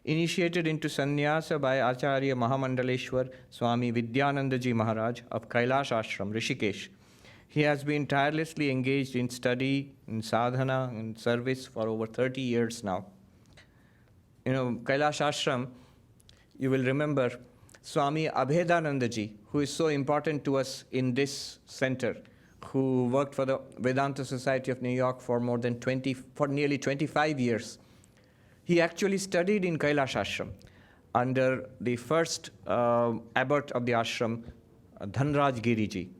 initiated into sannyasa by Acharya Mahamandaleshwar Swami Vidyananda Ji Maharaj of Kailash Ashram, Rishikesh. He has been tirelessly engaged in study, in sadhana, in service for over 30 years now. You know, Kailash Ashram, you will remember Swami Abhedananda Ji, who is so important to us in this center, who worked for the Vedanta Society of New York for nearly 25 years. He actually studied in Kailash Ashram under the first abbot of the ashram, Dhanraj Giri Ji.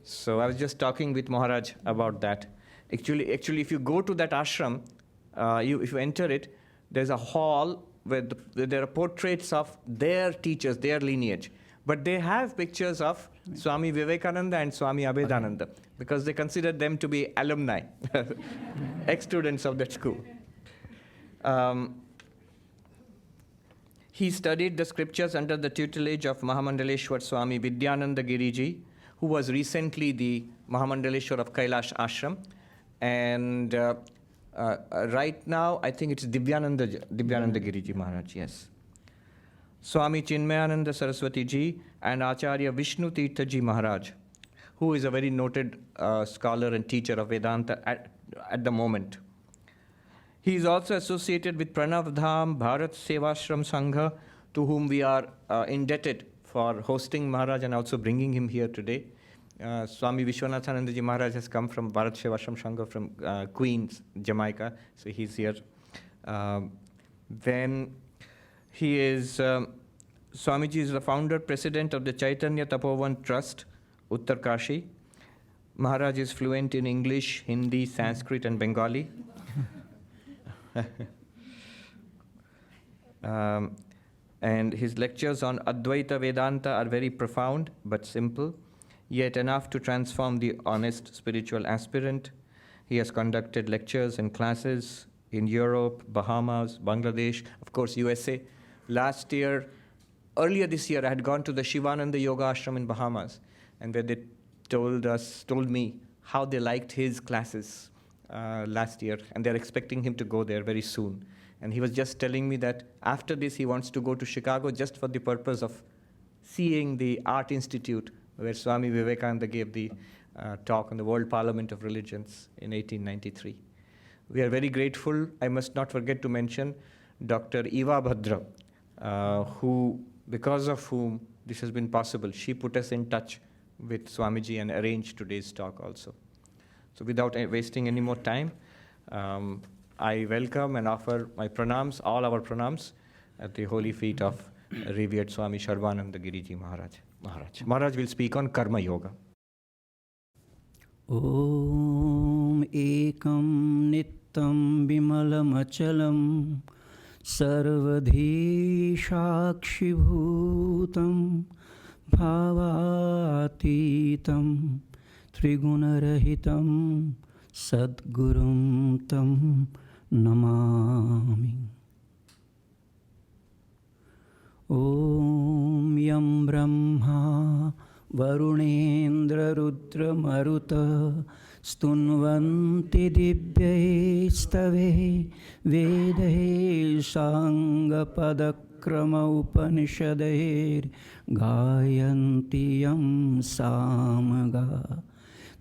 So I was just talking with Maharaj about that. Actually, if you go to that ashram, if you enter it, there's a hall where there are portraits of their teachers, their lineage. But they have pictures of Swami Vivekananda and Swami Abhedananda because they consider them to be alumni, ex-students of that school. He studied the scriptures under the tutelage of Mahamandaleshwar Swami Vidyananda Giri Ji, who was recently the Mahamandaleshwar of Kailash Ashram. And right now, I think it's Divyananda Giri Ji Maharaj, yes. Swami Chinmayananda Saraswati Ji and Acharya Vishnu Tirtha Ji Maharaj, who is a very noted scholar and teacher of Vedanta at the moment. He is also associated with Pranav Dham Bharat Sevashram Sangha, to whom we are indebted for hosting Maharaj and also bringing him here today. Swami Vishwanathananda Ji Maharaj has come from Bharat Sevashram Sangha from Queens, Jamaica, so he's here. Then he is, Swamiji is the founder, president of the Chaitanya Tapovan Trust, Uttarkashi. Maharaj is fluent in English, Hindi, Sanskrit, and Bengali. And his lectures on Advaita Vedanta are very profound but simple, yet enough to transform the honest spiritual aspirant. He has conducted lectures and classes in Europe, Bahamas, Bangladesh, of course, USA. Earlier this year, I had gone to the Shivananda Yoga Ashram in Bahamas, and where they told me how they liked his classes last year, and they're expecting him to go there very soon. And he was just telling me that after this, he wants to go to Chicago just for the purpose of seeing the Art Institute, where Swami Vivekananda gave the talk on the World Parliament of Religions in 1893. We are very grateful. I must not forget to mention Dr. Eva Bhadra, because of whom this has been possible. She put us in touch with Swamiji and arranged today's talk also. So without wasting any more time, I welcome and offer my pranams, all our pranams, at the holy feet of revered Swami Sharvananda Giri Ji Maharaj. Maharaj will speak on Karma Yoga. Om ekam nittam bimalam achalam sarvadhi shakshi bhutam bhavatitam trigunarahitam sadgurum tam namami. Om yam brahma varunendra rudra maruta stunvanti divyastave vedahe sanga padakrama upanishadair gayanti yam samaga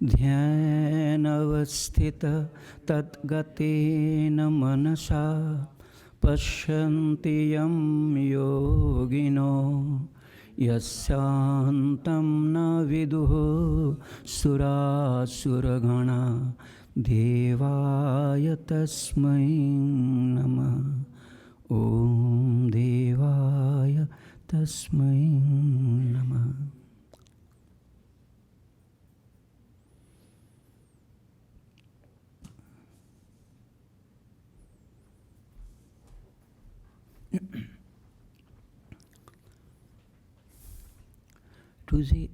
dhyanavasthita tadgatena manasa pashyanti yam yogino yasyantam na viduh surasuragana devaya tasmai namah. Om devaya tasmai namah.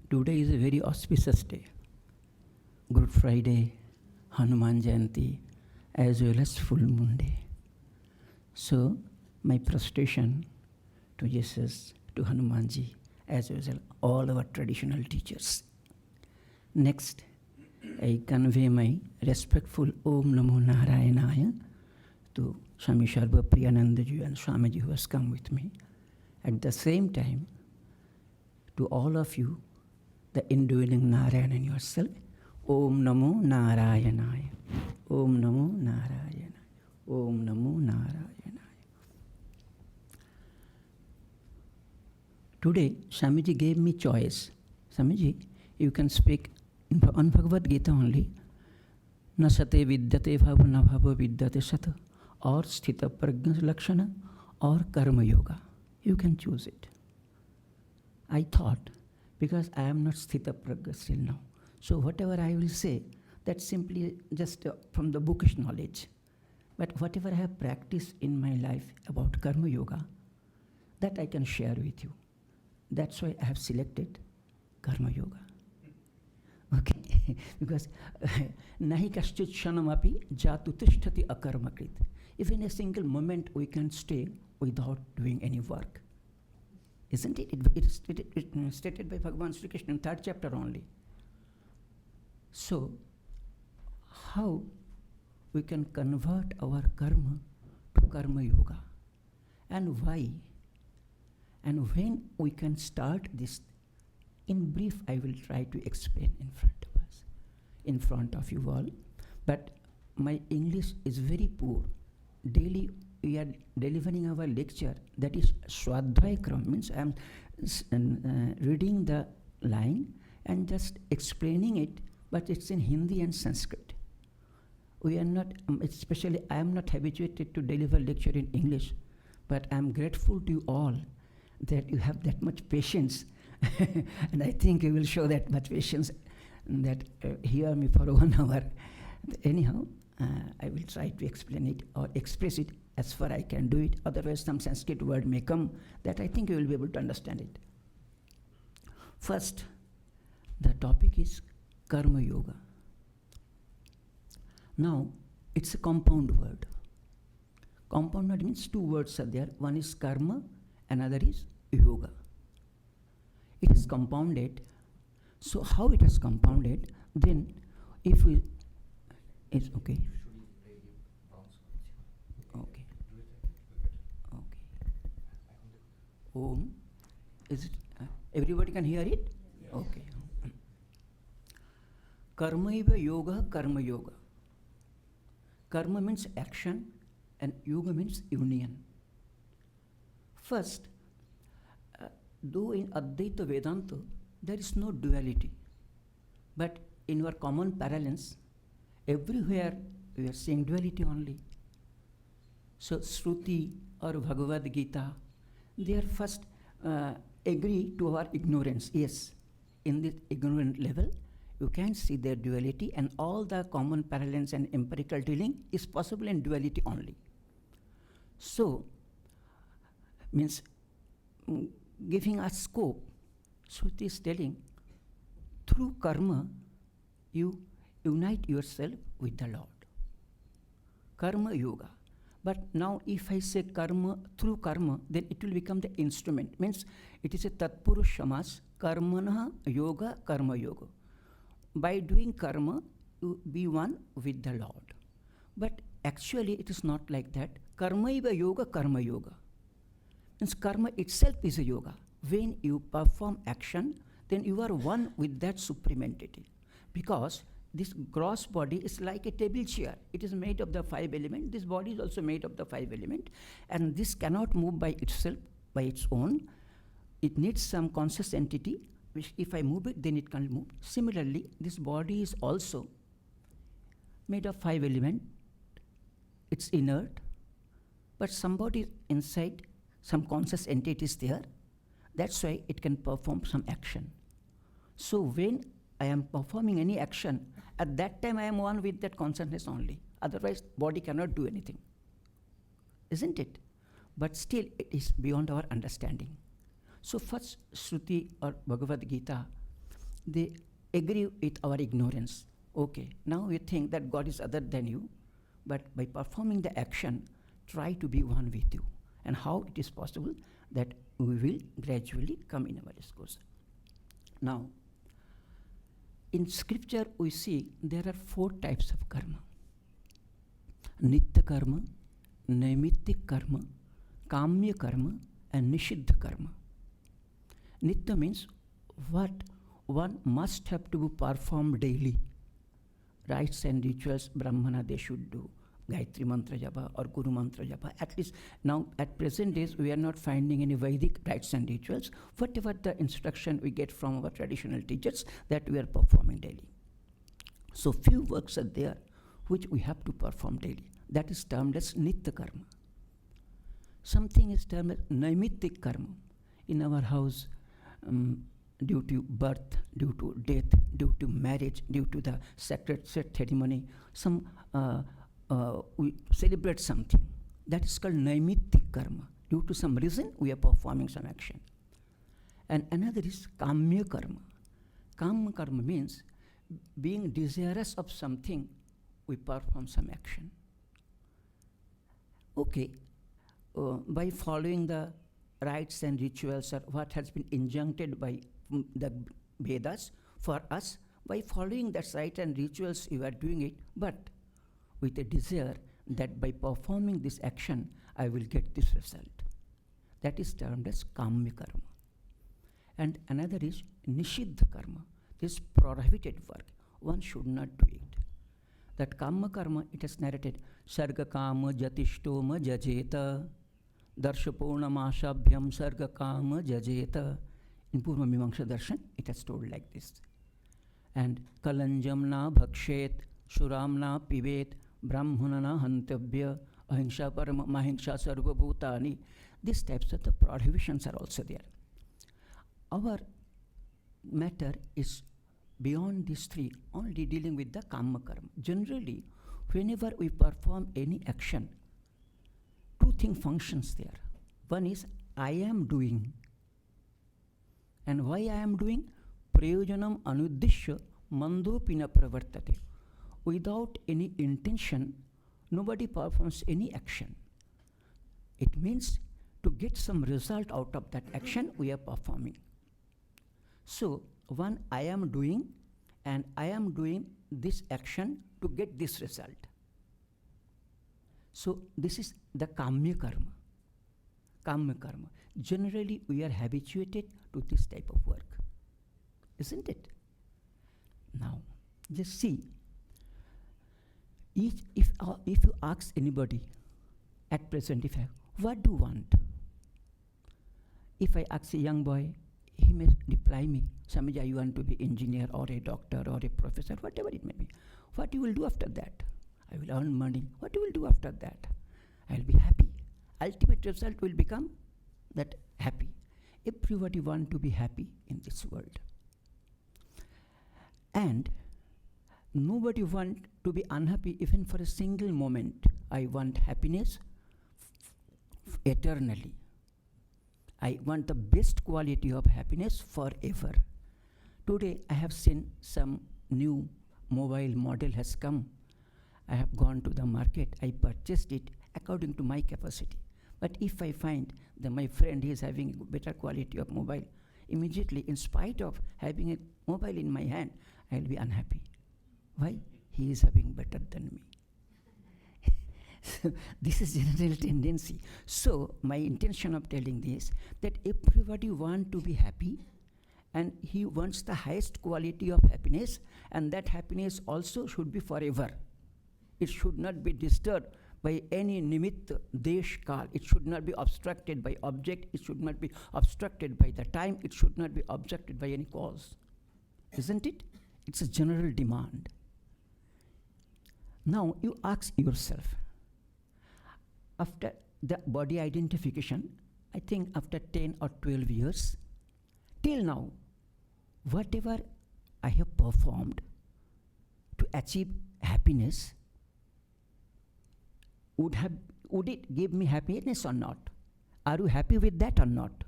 Today is a very auspicious day, Good Friday, Hanuman Jayanti, as well as full moon day. So my prostration to Jesus, to Hanumanji, as well as all our traditional teachers. Next, I convey my respectful Om Namo Narayanaya to Swami Sharvapriyananda Ji and Swami Ji who has come with me. At the same time, to all of you, the indwelling Narayana in yourself, Om Namo Narayanaya. Om Namo Narayanaya. Om Namo Narayanaya. Today, Swamiji gave me choice. Swamiji, you can speak on Bhagavad Gita only. Na sate vidyate bhava na bhava vidyate sata. Or sthita prajna lakshana or karma yoga. You can choose it. I thought, because I am not sthita prajna still now. So whatever I will say, that's simply just from the bookish knowledge. But whatever I have practiced in my life about karma yoga, that I can share with you. That's why I have selected karma yoga. Okay, because nahi kaschit shanamapi jatu tishtati akarmakrit. If in a single moment we can stay without doing any work. Isn't it? It is stated by Bhagavan Sri Krishna in 3rd chapter only. So, how we can convert our karma to karma yoga? And why? And when we can start this? In brief, I will try to explain in front of us, in front of you all. But my English is very poor. Daily we are delivering our lecture, that is Swadhyayakram, means I am reading the line and just explaining it, but it's in Hindi and Sanskrit. We are not, especially I am not habituated to deliver lecture in English, but I am grateful to you all that you have that much patience. And I think you will show that much patience, that hear me for 1 hour. Anyhow, I will try to explain it or express it as far I can do it. Otherwise, some Sanskrit word may come that I think you will be able to understand it. First, the topic is Karma Yoga. Now, it's a compound word. Compound word means 2 words are there. One is karma, another is yoga. It is compounded. So how it is compounded? Then, if we, it's okay. Okay. Okay. Om. Is it? Everybody can hear it? Yes. Okay. Karmaiva yoga, karma yoga. Karma means action and yoga means union. First, though in Advaita Vedanta there is no duality, but in our common parlance, everywhere we are seeing duality only. So Shruti or Bhagavad Gita, they are first agree to our ignorance. Yes, in this ignorant level, you can see their duality, and all the common parlance and empirical dealing is possible in duality only. So, means giving us scope, Shruti is telling, through karma, you unite yourself with the Lord. Karma yoga. But now if I say karma, through karma, then it will become the instrument. Means it is a tatpurush samas, karmana yoga, karma yoga. By doing karma, you be one with the Lord. But actually it is not like that. Karmaiva yoga, karma yoga. Means karma itself is a yoga. When you perform action, then you are one with that supreme entity. Because this gross body is like a table chair. It is made of the 5 elements. This body is also made of the 5 elements. And this cannot move by itself, by its own. It needs some conscious entity, which if I move it, then it can move. Similarly, this body is also made of 5 elements. It's inert, but somebody inside, some conscious entity is there. That's why it can perform some action. So when I am performing any action, at that time I am one with that consciousness only. Otherwise, body cannot do anything. Isn't it? But still, it is beyond our understanding. So first, Shruti or Bhagavad Gita, they agree with our ignorance. Okay, now you think that God is other than you, but by performing the action, try to be one with you. And how it is possible that we will gradually come in our discourse. Now, in scripture we see there are 4 types of karma. Nitya karma, naimittik karma, kamya karma, and nishiddha karma. Nitya means what one must have to perform daily. Rites and rituals, Brahmana, they should do. Gayatri Mantra Japa or Guru Mantra Japa. At least now, at present days, we are not finding any Vedic rites and rituals. Whatever the instruction we get from our traditional teachers, that we are performing daily. So few works are there which we have to perform daily. That is termed as Nitya Karma. Something is termed as Naimittik Karma. In our house, due to birth, due to death, due to marriage, due to the sacred ceremony, we celebrate something. That is called Naimittik Karma. Due to some reason, we are performing some action. And another is Kamya Karma. Kamya Karma means being desirous of something, we perform some action. Okay, by following the rites and rituals or what has been injuncted by the Vedas for us, by following that rite and rituals you are doing it, but with a desire that by performing this action I will get this result. That is termed as Kamya Karma. And another is Nishiddha Karma. This prohibited work. One should not do it. That Kamya Karma, it is narrated, Sarga Kama Jatishtoma Jajeta Darshapurnamashabhyam Sarga Kama Jajeta. In Purva Mimamsa Darshan, it is told like this. And Kalanjam na bhakshet, Shuram na pivet, Brahmana na hantavya, Ahimsa parama mahimsa sarva bhutani. These types of the prohibitions are also there. Our matter is beyond these three, only dealing with the Kama Karma. Generally, whenever we perform any action, two things functions there. One is, I am doing. And why I am doing? Prayojanam anuddishya mandopina pravartate. Without any intention, nobody performs any action. It means to get some result out of that action we are performing. So, one, I am doing, and I am doing this action to get this result. So, this is the Kamya Karma. Kamya Karma. Generally, we are habituated to this type of work. Isn't it? Now, just see. If you ask anybody at present, what do you want? If I ask a young boy, he may reply me, Swamiji, I want to be engineer or a doctor or a professor, whatever it may be. What you will do after that? I will earn money. What you will do after that? I will be happy. Ultimate result will become that happy. Everybody want to be happy in this world. And nobody want to be unhappy even for a single moment. I want happiness eternally. I want the best quality of happiness forever. Today I have seen some new mobile model has come. I have gone to the market. I purchased it according to my capacity. But if I find that my friend is having a better quality of mobile, immediately, in spite of having a mobile in my hand, I will be unhappy. Why? He is having better than me. So this is general tendency. So my intention of telling this, that everybody wants to be happy, and he wants the highest quality of happiness, and that happiness also should be forever. It should not be disturbed by any nimitta, desh, kal. It should not be obstructed by object. It should not be obstructed by the time. It should not be obstructed by any cause. Isn't it? It's a general demand. Now you ask yourself, after the body identification, I think after 10 or 12 years, till now, whatever I have performed to achieve happiness, would it give me happiness or not? Are you happy with that or not?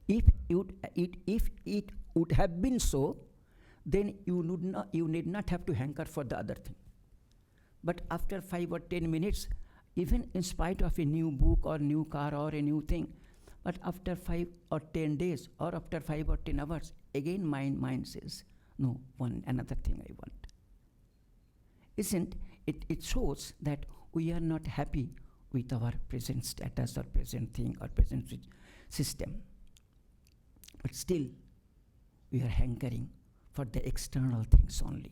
If it would have been so, then you need not have to hanker for the other thing. But after 5 or 10 minutes, even in spite of a new book or new car or a new thing, but after 5 or 10 days or after 5 or 10 hours, again mind says, no, another thing I want. Isn't it? It shows that we are not happy with our present status or present thing or present system. But still, we are hankering for the external things only.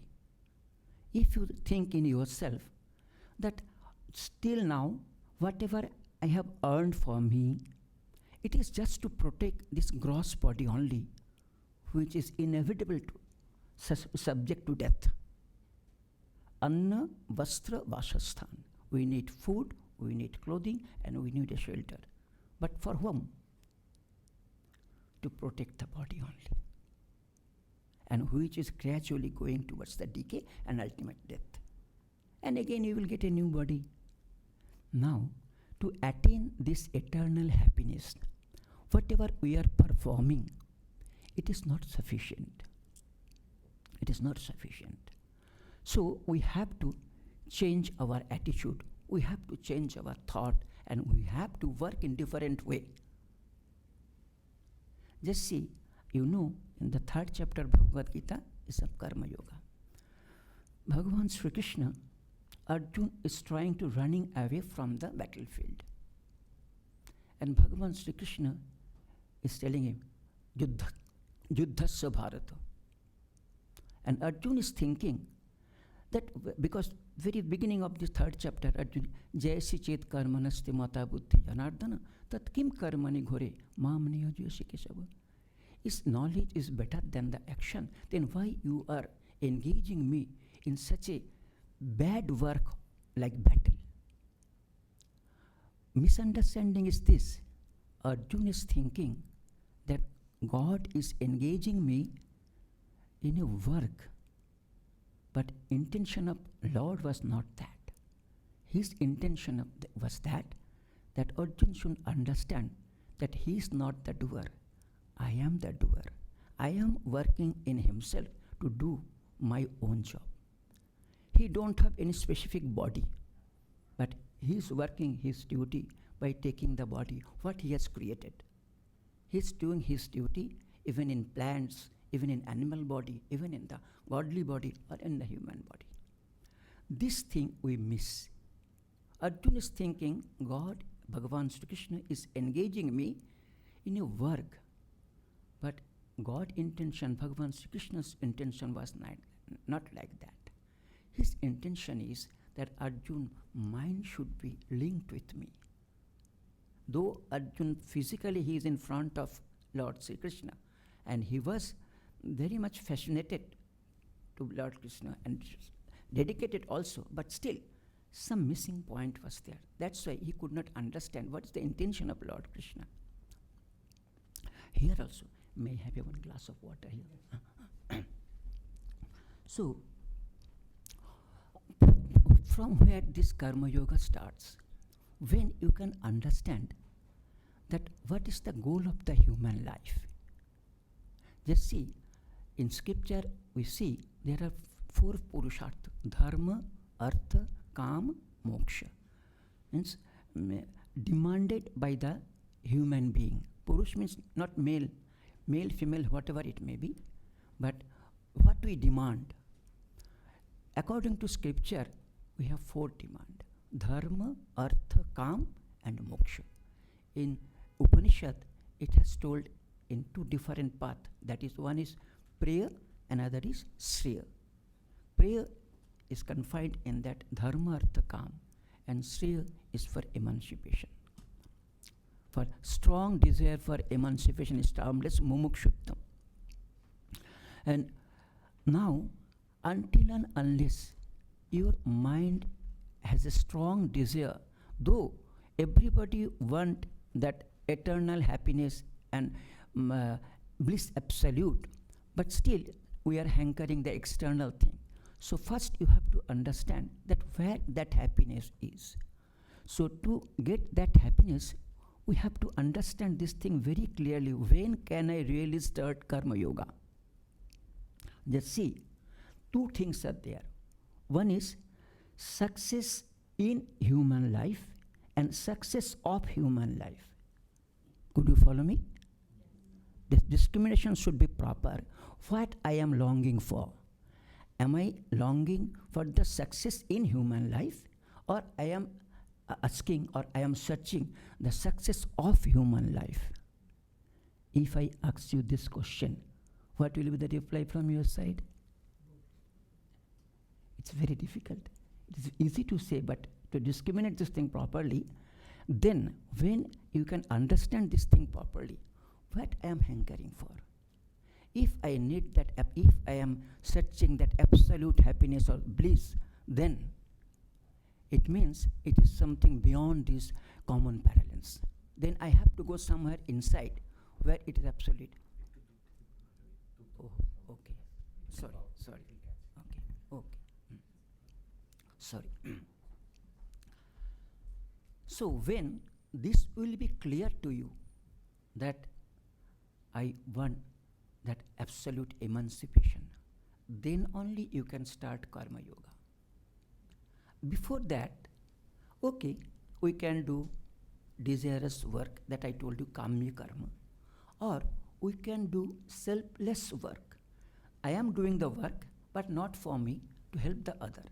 If you think in yourself that still now, whatever I have earned for me, it is just to protect this gross body only, which is inevitable to subject to death. Anna, Vastra, Vasasthan. We need food, we need clothing, and we need a shelter. But for whom? To protect the body only. And which is gradually going towards the decay and ultimate death. And again you will get a new body. Now, to attain this eternal happiness, whatever we are performing, it is not sufficient. It is not sufficient. So we have to change our attitude, we have to change our thought, and we have to work in different way. Just see, you know, in the 3rd chapter of Bhagavad Gita is of Karma Yoga. Bhagavan Sri Krishna, Arjuna is trying to running away from the battlefield. And Bhagavan Sri Krishna is telling him, Yuddhasya Bharata. And Arjuna is thinking that because very beginning of the 3rd chapter, Arjuna, Jaisi chet karmanasti mata buddhi janardana tat kim karmani ghore mam niyajyasi kesava. If knowledge is better than the action, then why you are engaging me in such a bad work like battle? Misunderstanding is this. Arjuna is thinking that God is engaging me in a work, but intention of Lord was not that. His intention was that Arjuna should understand that he is not the doer. I am the doer. I am working in himself to do my own job. He don't have any specific body, but he is working his duty by taking the body, what he has created. He is doing his duty even in plants, even in animal body, even in the godly body or in the human body. This thing we miss. Arjuna is thinking, God, Bhagavan Sri Krishna is engaging me in a work. But God's intention, Bhagavan Sri Krishna's intention was not like that. His intention is that Arjuna mind should be linked with me. Though Arjuna physically he is in front of Lord Sri Krishna, and he was very much fascinated to Lord Krishna and dedicated also, but still some missing point was there. That's why he could not understand what is the intention of Lord Krishna. Here also, may I have one glass of water here? So, from where this Karma Yoga starts, when you can understand that what is the goal of the human life. Just see, in scripture we see there are 4 purushartha: dharma, artha, kama, moksha. Means demanded by the human being. Purush means not male, female, whatever it may be, but what we demand. According to scripture, we have 4 demands: dharma, artha, kam, and moksha. In Upanishad, it has told in 2 different paths. That is, one is prayer, another is sriya. Prayer is confined in that dharma, artha, kam, and sriya is for emancipation. For strong desire for emancipation is termed as mumukshuttam. And now, until and unless your mind has a strong desire, though everybody want that eternal happiness and bliss absolute, but still we are hankering the external thing. So first you have to understand that where that happiness is. So to get that happiness, we have to understand this thing very clearly. When can I really start Karma Yoga? Just see, 2 things are there. One is success in human life and success of human life. Could you follow me? This discrimination should be proper. What I am longing for? Am I longing for the success in human life, or I am asking or I am searching the success of human life. If I ask you this question, what will be the reply from your side? It's very difficult. It is easy to say, but to discriminate this thing properly, then when you can understand this thing properly, what I am hankering for? If I need that, if I am searching that absolute happiness or bliss, then it means it is something beyond this common parlance. Then I have to go somewhere inside where it is absolute. Oh, okay. Sorry. Okay. Sorry. So when this will be clear to you that I want that absolute emancipation, then only you can start karma yoga. Before that, okay, we can do desirous work that I told you, kamya karma, or we can do selfless work. I am doing the work, but not for me, to help the other.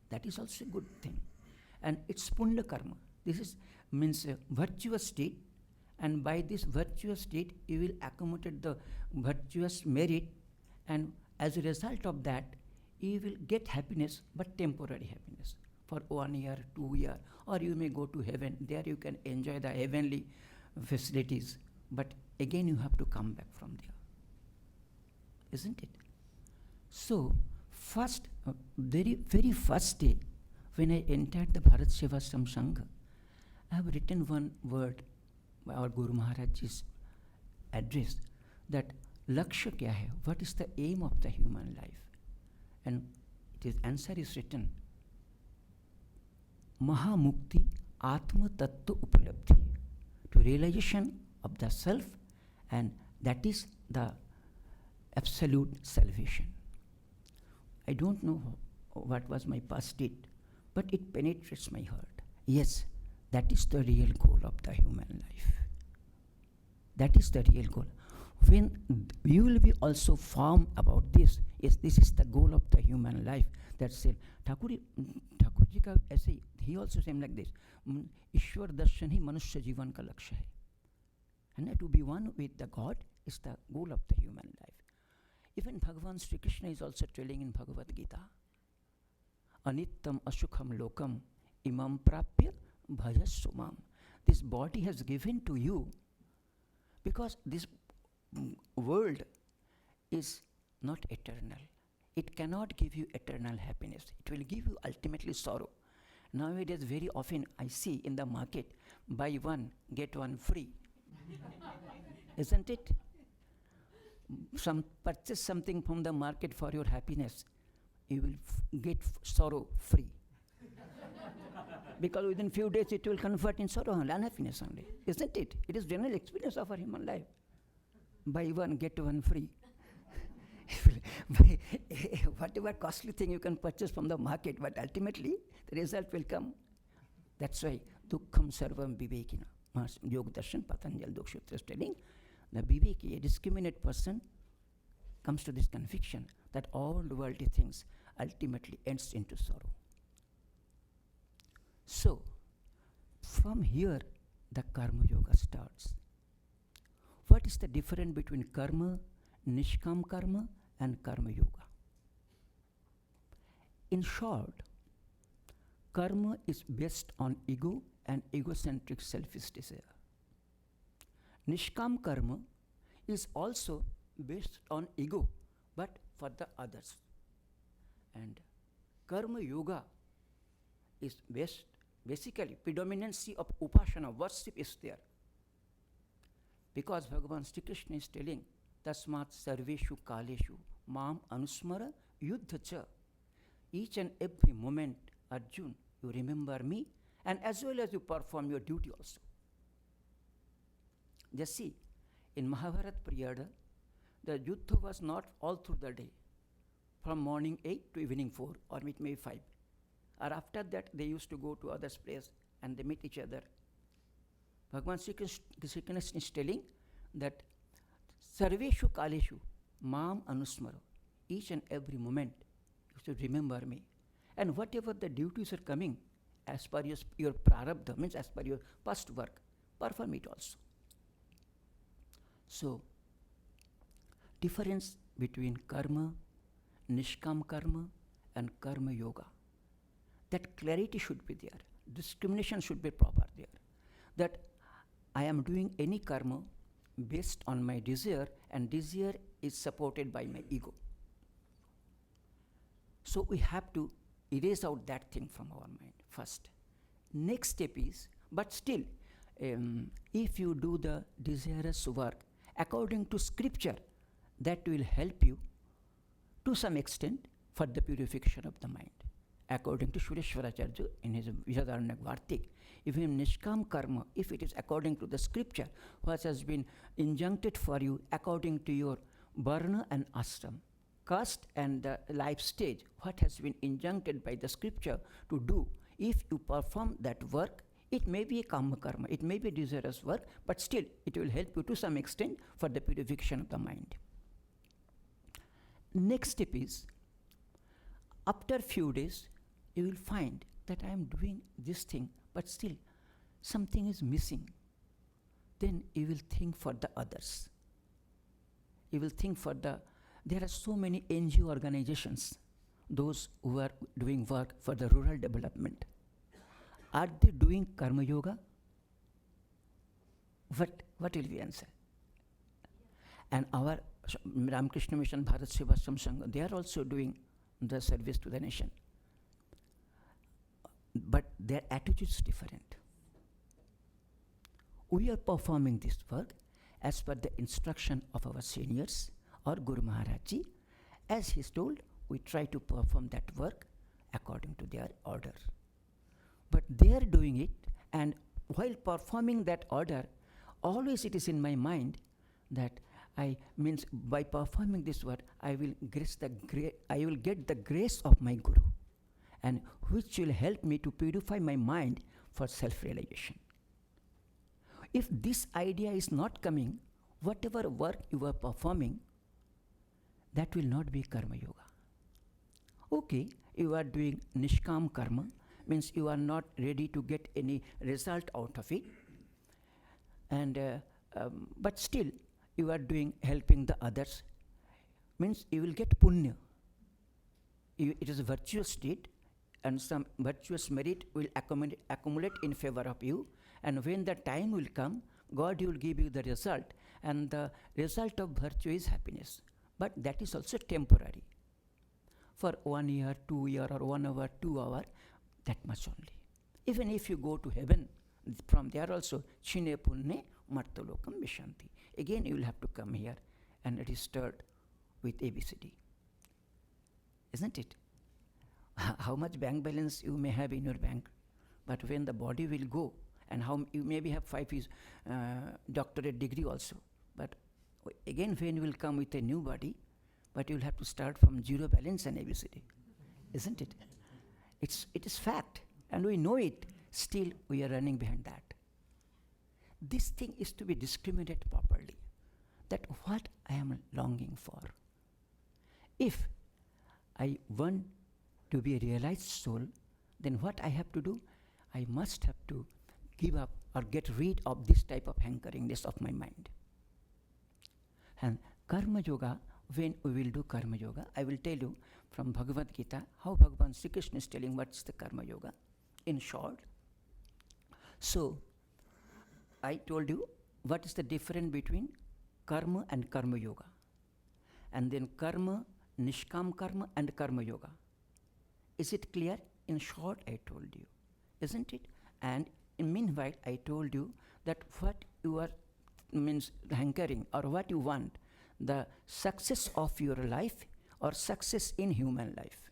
That is also a good thing. And it's punya karma. This means a virtuous state, and by this virtuous state, you will accumulate the virtuous merit, and as a result of that, you will get happiness, but temporary happiness for 1 year, 2 years, or you may go to heaven. There you can enjoy the heavenly facilities, but again you have to come back from there, isn't it? So, first, very first day, when I entered the Bharat Sevashram Sangha, I have written one word, our Guru Maharaj's address, that Lakshya kya hai? What is the aim of the human life? And his answer is written, Mahamukti Atma Tattva Upalabdhi, to realization of the self, and that is the absolute salvation. I don't know what was my past state, but it penetrates my heart. Yes, that is the real goal of the human life. That is the real goal. When you will be also firm about this, yes, this is the goal of the human life. That's it. Thakur ji ka aise, he also said like this, Ishwar darshan hi manushya jivan ka lakshya hai. And to be one with the God is the goal of the human life. Even Bhagavan Sri Krishna is also telling in Bhagavad Gita, Anittam asukham lokam imam prapya bhajas sumam. This body has given to you because this world is not eternal. It cannot give you eternal happiness. It will give you ultimately sorrow. Nowadays, very often I see in the market, buy one, get one free. Isn't it? Purchase something from the market for your happiness, you will get sorrow free. Because within few days it will convert in sorrow and unhappiness only. Isn't it? It is general experience of our human life. Buy one, get one free. Whatever costly thing you can purchase from the market, but ultimately the result will come. That's why Dukkham Sarvam Vivekina. Yoga Darshan Patanjali Dokshutra is telling, the Viveki, a discriminate person, comes to this conviction that all worldly things ultimately ends into sorrow. So, from here the Karma Yoga starts. What is the difference between Karma, Nishkam Karma and Karma Yoga? In short, Karma is based on ego and egocentric selfish desire. Nishkam Karma is also based on ego, but for the others. And Karma Yoga is basically predominancy of upasana, worship is there. Because Bhagavan Sri Krishna is telling, Tasmat sarveshu kaleshu mam anusmara yuddha cha. Each and every moment, Arjun, you remember me, and as well as you perform your duty also. Just see, in Mahabharata period, the yuddha was not all through the day, from morning 8 to evening 4, or it may be 5. Or after that, they used to go to others' place and they meet each other. Bhagavan Sri Krishna is telling that Sarveshu Kaleshu Mam Anusmara. Each and every moment you should remember me. And whatever the duties are coming, as per your prarabdha, means as per your past work, perform it also. So, difference between karma, nishkam karma, and karma yoga. That clarity should be there. Discrimination should be proper there. That I am doing any karma based on my desire, and desire is supported by my ego. So we have to erase out that thing from our mind first. Next step is, but still, if you do the desirous work according to scripture, that will help you to some extent for the purification of the mind. According to Sureshwaracharya in his Vijadaranya Vartik, if in Nishkam Karma, if it is according to the scripture, what has been injuncted for you according to your Varna and Ashram, caste and the life stage, what has been injuncted by the scripture to do, if you perform that work, it may be a Kama Karma, it may be desirous work, but still it will help you to some extent for the purification of the mind. Next step is, after few days, you will find that I am doing this thing, but still something is missing. Then you will think for the others. You will think for the, there are so many NGO organizations, those who are doing work for the rural development. Are they doing karma yoga? What will we answer? And our Ramakrishna Mission, Bharat Sevashram Sangha, they are also doing the service to the nation. But their attitude is different. We are performing this work as per the instruction of our seniors or Guru Maharaj Ji. As he is told, we try to perform that work according to their order. But they are doing it, and while performing that order, always it is in my mind that by performing this work, I will get the grace of my Guru, and which will help me to purify my mind for self-realization. If this idea is not coming, whatever work you are performing, that will not be karma yoga. Okay, you are doing nishkam karma, means you are not ready to get any result out of it, and but still you are doing helping the others, means you will get punya. It is a virtuous deed, and some virtuous merit will accumulate in favor of you, and when the time will come, God will give you the result, and the result of virtue is happiness. But that is also temporary. For 1 year, 2 years, or 1 hour, 2 hours, that much only. Even if you go to heaven, from there also, chine punne martolokam vishanti. Again you will have to come here and restart with ABCD. Isn't it? How much bank balance you may have in your bank, but when the body will go, and how you maybe have 5 years doctorate degree also, but again when you will come with a new body, but you will have to start from zero balance and ABCD. Isn't it? It is fact, and we know it. Still we are running behind that. This thing is to be discriminated properly, that what I am longing for. If I want to be a realized soul, then what I have to do? I must have to give up or get rid of this type of hankeringness of my mind. And karma yoga, when we will do karma yoga, I will tell you from Bhagavad Gita how Bhagavan Sri Krishna is telling what's the karma yoga in short. So, I told you what is the difference between karma and karma yoga. And then karma, nishkam karma and karma yoga. Is it clear? In short, I told you. Isn't it? And in meanwhile, I told you that what you are means hankering or what you want, the success of your life or success in human life.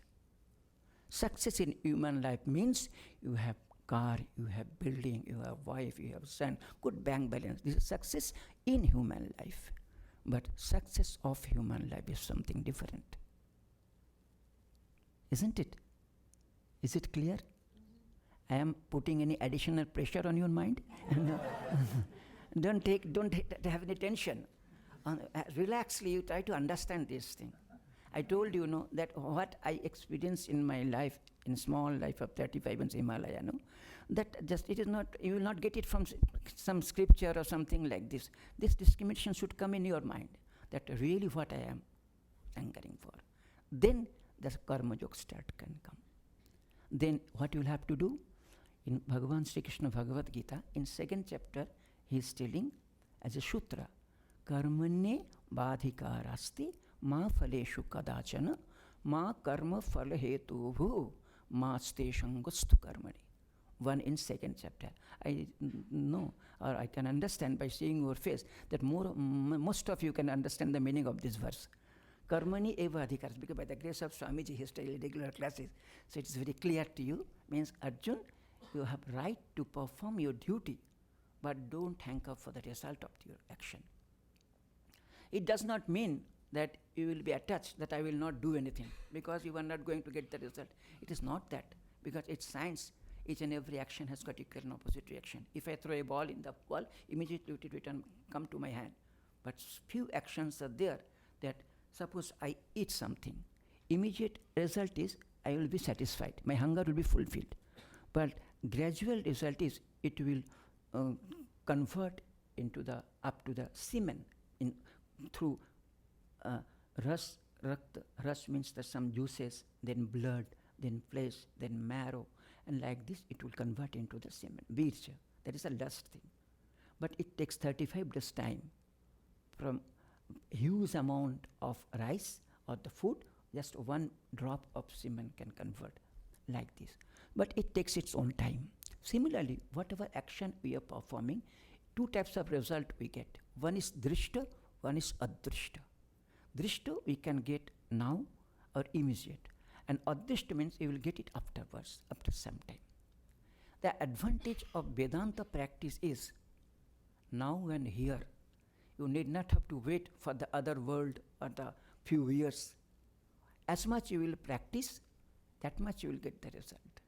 Success in human life means you have car, you have building, you have wife, you have son, good bank balance. This is success in human life. But success of human life is something different. Isn't it? Is it clear? I am putting any additional pressure on your mind? Don't have any tension. Relaxly, you try to understand this thing. I told you, no, that what I experienced in my life, in small life of 35 in Himalaya, no, that just it is not, you will not get it from some scripture or something like this. This discrimination should come in your mind, that really what I am anchoring for. Then the karma yoga start can come. Then what you will have to do? In Bhagavan Sri Krishna Bhagavad Gita, in 2nd chapter, he is telling as a sutra, karmanye badhikarasti ma phaleshu kadachana ma karma phala hetubhu ma ste shangastu karmani. One in 2nd chapter. I know, or I can understand by seeing your face, that most of you can understand the meaning of this verse. Karmani eva adhikaras, because by the grace of Swami Ji, he studied regular classes, so it's very clear to you. Means, Arjun, you have right to perform your duty, but don't hanker for the result of your action. It does not mean that you will be attached, that I will not do anything, because you are not going to get the result. It is not that, because it's science. Each and every action has got equal and opposite reaction. If I throw a ball in the wall, immediately it will come to my hand. But few actions are there that, suppose I eat something, immediate result is I will be satisfied. My hunger will be fulfilled. But gradual result is it will convert into the up to the semen through ras. Ras means that some juices, then blood, then flesh, then marrow, and like this it will convert into the semen. Virja. That is a lust thing. But it takes 35 days time from huge amount of rice or the food, just one drop of semen can convert like this. But it takes its own time. Similarly, whatever action we are performing, two types of result we get. One is drishta, one is adrishta. Drishta we can get now or immediate. And adrishta means you will get it afterwards, after some time. The advantage of Vedanta practice is, now and here, you need not have to wait for the other world or the few years. As much you will practice, that much you will get the result.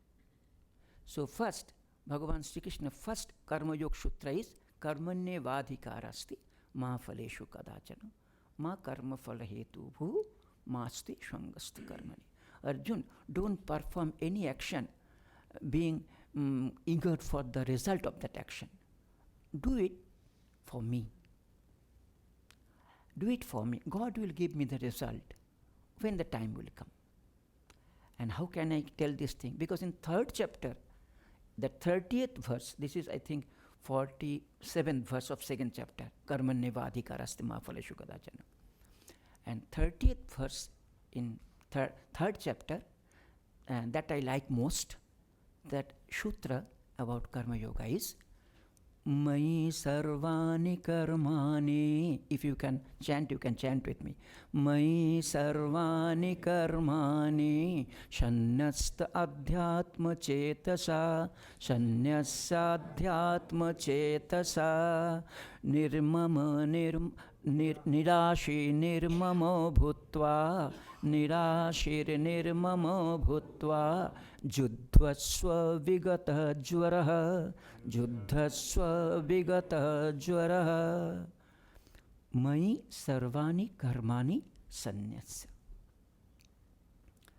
So first, Bhagavan Sri Krishna, first Karma Yoga Sutra is Karmanye vadhikarasti ma phaleshu kadachana ma karma phala hetu bhu masti shangastu karmani. Arjun, don't perform any action being eager for the result of that action. Do it for me. Do it for me. God will give me the result when the time will come. And how can I tell this thing? Because in 3rd chapter, the 30th verse, this is I think 47th verse of 2nd chapter, Karmanyeva adhikarasti ma phaleshu kadachana. And 30th verse in 3rd chapter, and that I like most, that sutra about Karma Yoga is Mai sarvani karmani. If you can chant with me. Mai sarvani karmani shanyasta adhyatma chetasa shanyasa adhyatma chetasa nirmama nirashi nirmamo bhutva nirashir nirmamo bhutva juddhasva vigata jwaraha juddhasva vigata jwaraha mai sarvani karmani sanyasya.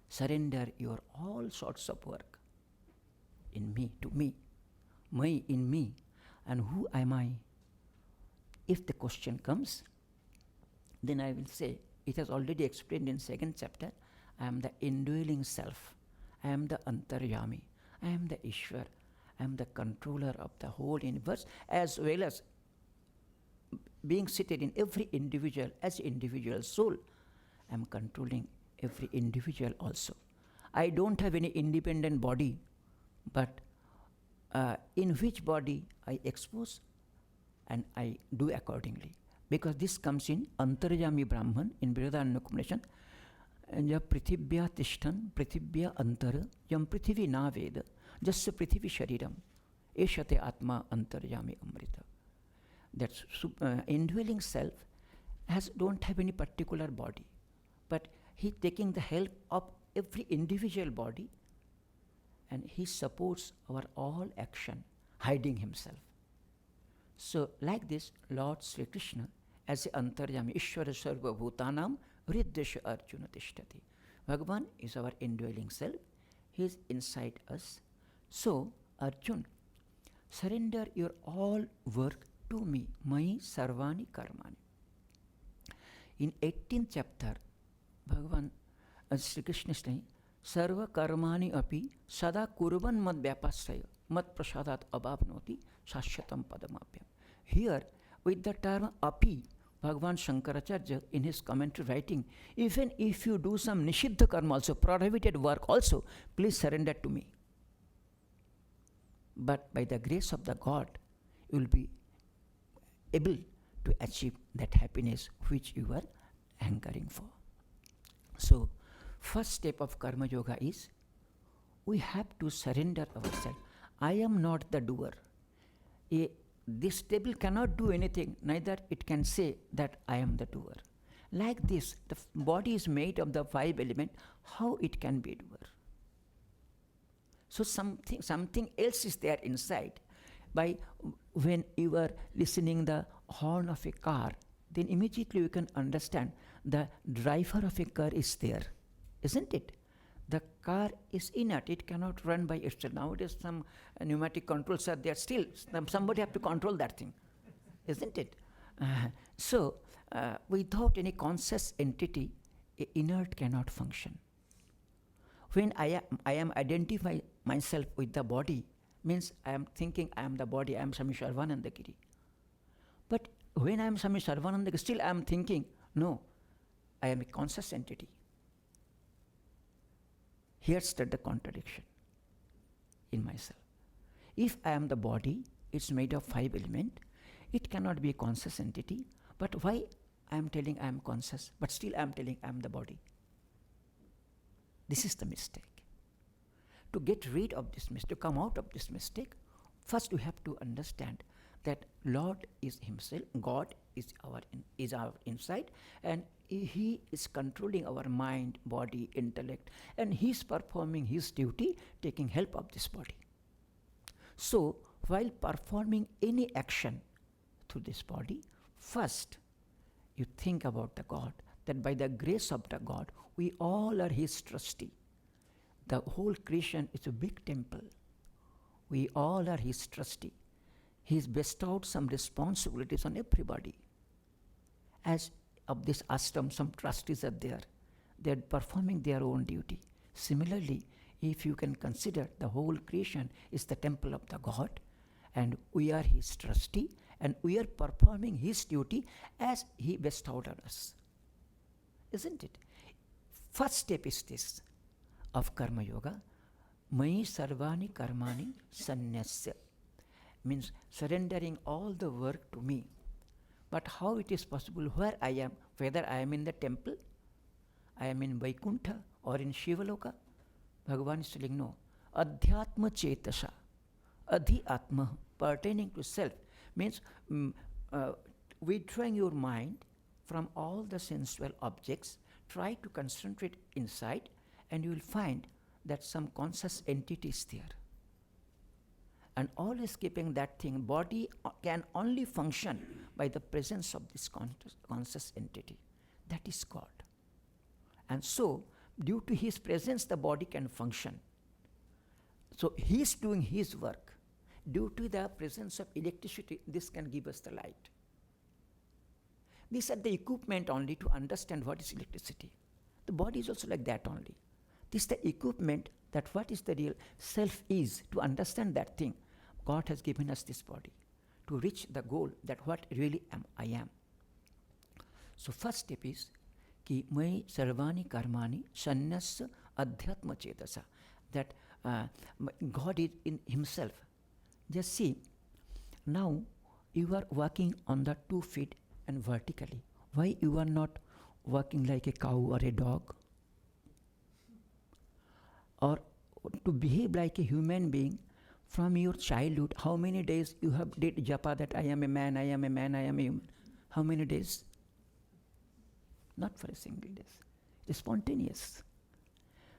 Surrender your all sorts of work in me, to me, mai in me. And who am I? If the question comes, then I will say, it has already explained in 2nd chapter, I am the indwelling self, I am the Antaryami, I am the Ishwar, I am the controller of the whole universe, as well as being seated in every individual as individual soul. I am controlling every individual also. I don't have any independent body, but in which body I expose and I do accordingly. Because this comes in Antaryami Brahman in Vedanta combination. Jab prithibhya tishtan prithibhya antara yam prithvi na veda jasya prithvi shariram eshate atma antaryami amrita. That indwelling self don't have any particular body, but he taking the help of every individual body, and he supports our all action, hiding himself. So like this, Lord Sri Krishna as the Antaryami, Ishvara Sarva Bhutanam Hriddesha Arjuna Tishtati. Bhagavan is our indwelling self. He is inside us. So, Arjun, surrender your all work to me. Mai Sarvani Karmani. In 18th chapter, Bhagavan Sri Krishna is saying, Sarva Karmani api sada kurvan mad vyapasaya mad prasadat abhavnoti shashyatam padamapyam. Here, with the term api, Bhagavan Shankaracharya in his commentary writing, even if you do some nishiddha karma also, prohibited work also, please surrender to me. But by the grace of the God, you will be able to achieve that happiness which you are hankering for. So, first step of Karma Yoga is, we have to surrender ourselves. I am not the doer. This table cannot do anything, neither it can say that I am the doer. Like this, the body is made of the 5 elements, how it can be a doer? So something else is there inside. When you are listening the horn of a car, then immediately you can understand the driver of a car is there, isn't it? The car is inert, it cannot run by itself. Nowadays some pneumatic controls are there, still somebody have to control that thing, isn't it? So without any conscious entity, inert cannot function. When I am identify myself with the body, means I am thinking I am the body, I am Swami Sharvananda Giri. But when I am Swami Sharvananda Giri, still I am thinking, no, I am a conscious entity. Here's the contradiction in myself. If I am the body, it's made of 5 elements, it cannot be a conscious entity, but why I am telling I am conscious, but still I am telling I am the body? This is the mistake. To get rid of this mistake, to come out of this mistake, first we have to understand that Lord is Himself, God is our inside, and He is controlling our mind, body, intellect, and He is performing His duty, taking help of this body. So, while performing any action through this body, first you think about the God, that by the grace of the God, we all are His trustee. The whole creation is a big temple. We all are His trustee. He has bestowed some responsibilities on everybody. As of this ashram, some trustees are there. They are performing their own duty. Similarly, if you can consider the whole creation is the temple of the God, and we are His trustee, and we are performing His duty as He bestowed on us. Isn't it? First step is this of Karma Yoga. Mai Sarvani Karmani Sanyasya. Means surrendering all the work to me. But how it is possible where I am, whether I am in the temple, I am in Vaikuntha or in Shivaloka? Bhagavan is telling no. Adhyatma Chetasha. Adhi Atma, pertaining to self, means withdrawing your mind from all the sensual objects, try to concentrate inside, and you will find that some conscious entity is there. And always keeping that thing, body can only function by the presence of this conscious entity. That is God. And so, due to His presence, the body can function. So, He is doing His work. Due to the presence of electricity, this can give us the light. These are the equipment only to understand what is electricity. The body is also like that only. This is the equipment that what is the real self is. To understand that thing, God has given us this body to reach the goal that what really I am. So first step is ki mai sarvani karmani sanyasya adhyatma chetasa. That God is in Himself. Just see, now you are walking on the 2 feet and vertically. Why you are not walking like a cow or a dog? Or to behave like a human being from your childhood, how many days you have did japa that I am a man, I am a man, I am a human? How many days? Not for a single day. It's spontaneous.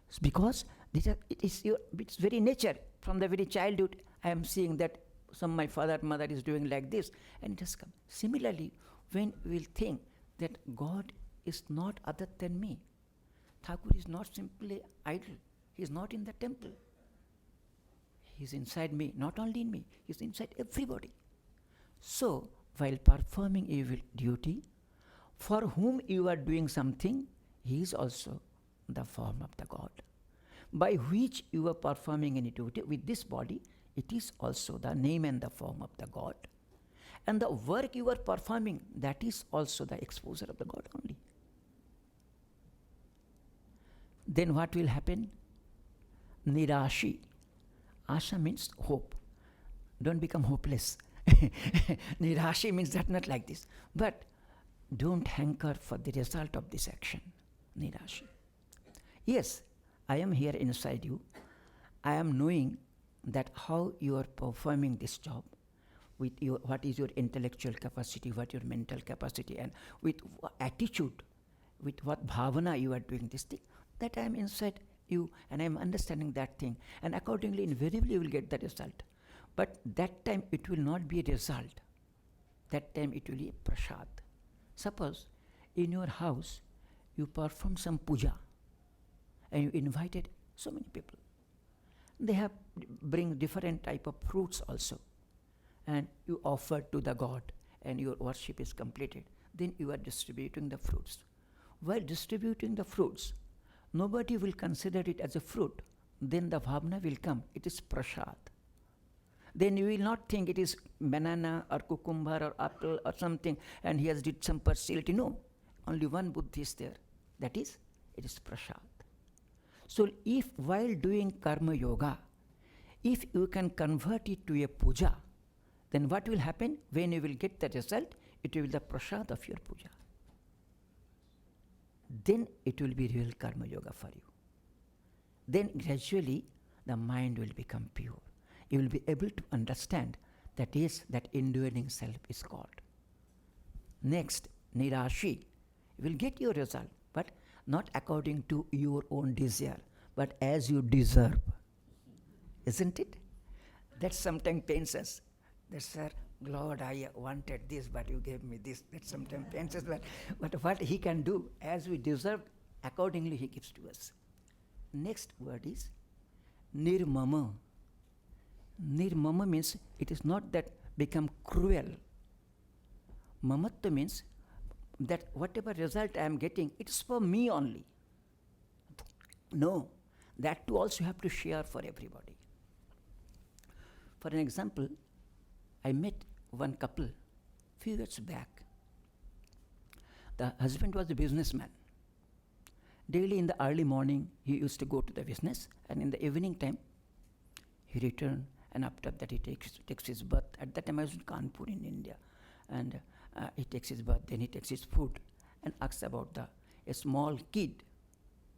It's because it's very nature. From the very childhood, I am seeing that my father, mother is doing like this, and it has come. Similarly, when we will think that God is not other than me. Thakur is not simply idle. He is not in the temple. He is inside me, not only in me, he is inside everybody. So, while performing a duty, for whom you are doing something, he is also the form of the God. By which you are performing any duty with this body, it is also the name and the form of the God. And the work you are performing, that is also the exposure of the God only. Then what will happen? Nirashi. Asha means hope. Don't become hopeless. Nirashi means that not like this. But don't hanker for the result of this action. Nirashi. Yes, I am here inside you. I am knowing that how you are performing this job, with your, what is your intellectual capacity, what your mental capacity, and with attitude, with what bhavana you are doing this thing, that I am inside you and I am understanding that thing, and accordingly invariably you will get the result. But that time it will not be a result. That time it will be a prasad. Suppose in your house you perform some puja and you invited so many people. They have bring different type of fruits also, and you offer to the God and your worship is completed. Then you are distributing the fruits. While distributing the fruits, nobody will consider it as a fruit. Then the bhavana will come. It is prasad. Then you will not think it is banana or cucumber or apple or something and he has did some partiality. No, only one buddhi is there. That is, it is prasad. So if while doing karma yoga, if you can convert it to a puja, then what will happen? When you will get the result, it will be the prasad of your puja. Then it will be real karma yoga for you. Then gradually the mind will become pure. You will be able to understand that is that enduring self is God. Next, nirashi. You will get your result, but not according to your own desire, but as you deserve. Isn't it? That sometimes pains us. That, sir, Lord, I wanted this, but you gave me this. That sometimes pains us, but what he can do, as we deserve, accordingly he gives to us. Next word is nirmama. Nirmama means it is not that become cruel. Mamatta means that whatever result I am getting, it is for me only. No, that too also you have to share for everybody. For an example, I met one couple few years back. The husband was a businessman. Daily in the early morning, he used to go to the business, and in the evening time, he returned, and after that he takes his bath. At that time I was in Kanpur in India, and he takes his bath, then he takes his food, and asks about a small kid,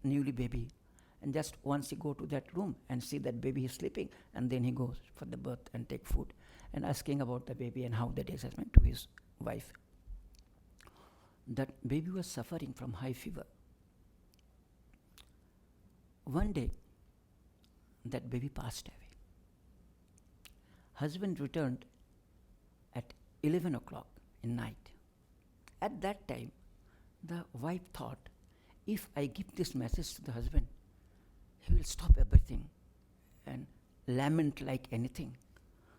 newly baby, and just once he go to that room and see that baby is sleeping, and then he goes for the bath and take food, and asking about the baby and how the day has been to his wife. That baby was suffering from high fever. One day, that baby passed away. Husband returned at 11 o'clock in night. At that time, the wife thought, if I give this message to the husband, he will stop everything and lament like anything.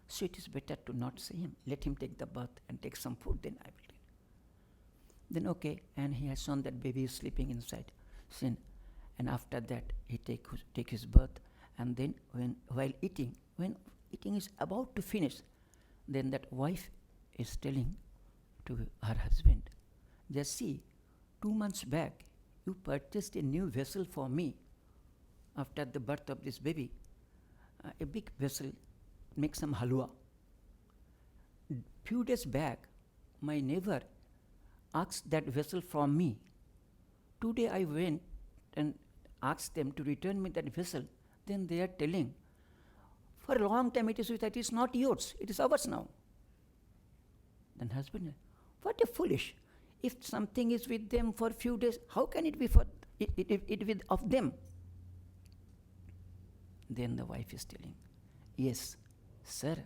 So it is better to not say him. Let him take the bath and take some food, then I will tell. Then okay, and he has shown that baby is sleeping inside. And after that, he take his bath, and then when eating is about to finish, then that wife is telling to her husband, just see, 2 months back, you purchased a new vessel for me after the birth of this baby, a big vessel, make some halwa. Few days back, my neighbor asked that vessel from me. Today I went and asked them to return me that vessel. Then they are telling, for a long time it is with that, it is not yours, it is ours now. Then husband, what a foolish. If something is with them for a few days, how can it be for it with of them? Then the wife is telling, yes, sir,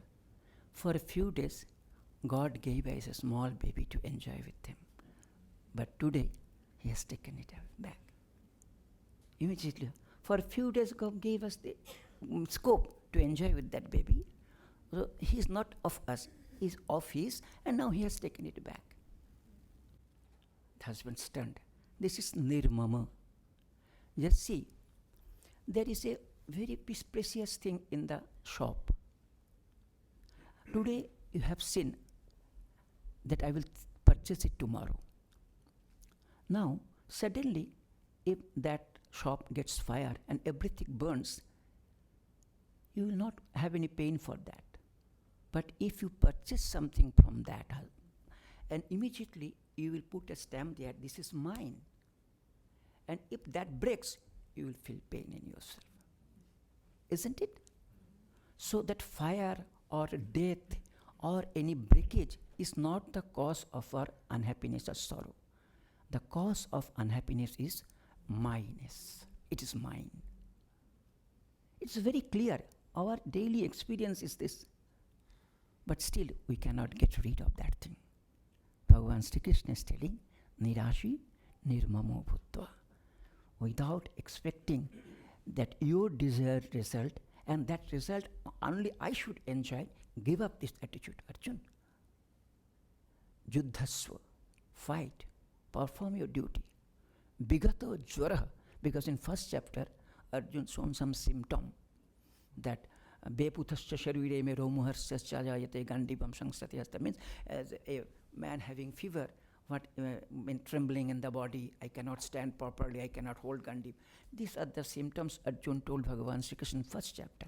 for a few days, God gave us a small baby to enjoy with him. But today, he has taken it back. Immediately, for a few days, God gave us the scope to enjoy with that baby. So he is not of us, he is of his, and now he has taken it back. The husband stunned. This is nirmama. Just see, there is a very precious thing in the shop. Today you have seen that I will purchase it tomorrow. Now, suddenly, if that shop gets fire and everything burns, you will not have any pain for that. But if you purchase something from that, and immediately you will put a stamp there, this is mine. And if that breaks, you will feel pain in yourself. Isn't it? So that fire or death or any breakage is not the cause of our unhappiness or sorrow. The cause of unhappiness is mineness. It is mine. It's very clear. Our daily experience is this. But still, we cannot get rid of that thing. Bhagavan Sri Krishna is telling, Nirashi nirmamo bhuttva. Without expecting that your desired result, and that result only I should enjoy, give up this attitude, Arjun. Juddhasva, fight, perform your duty. Bigato jvara, because in first chapter, Arjun shown some symptom that beputhascha sharire me romuharsya chajayate gandibam sangsati hasta, means as a man having fever, when trembling in the body, I cannot stand properly, I cannot hold Gandhi. These are the symptoms Arjun told Bhagavan Sri Krishna in first chapter.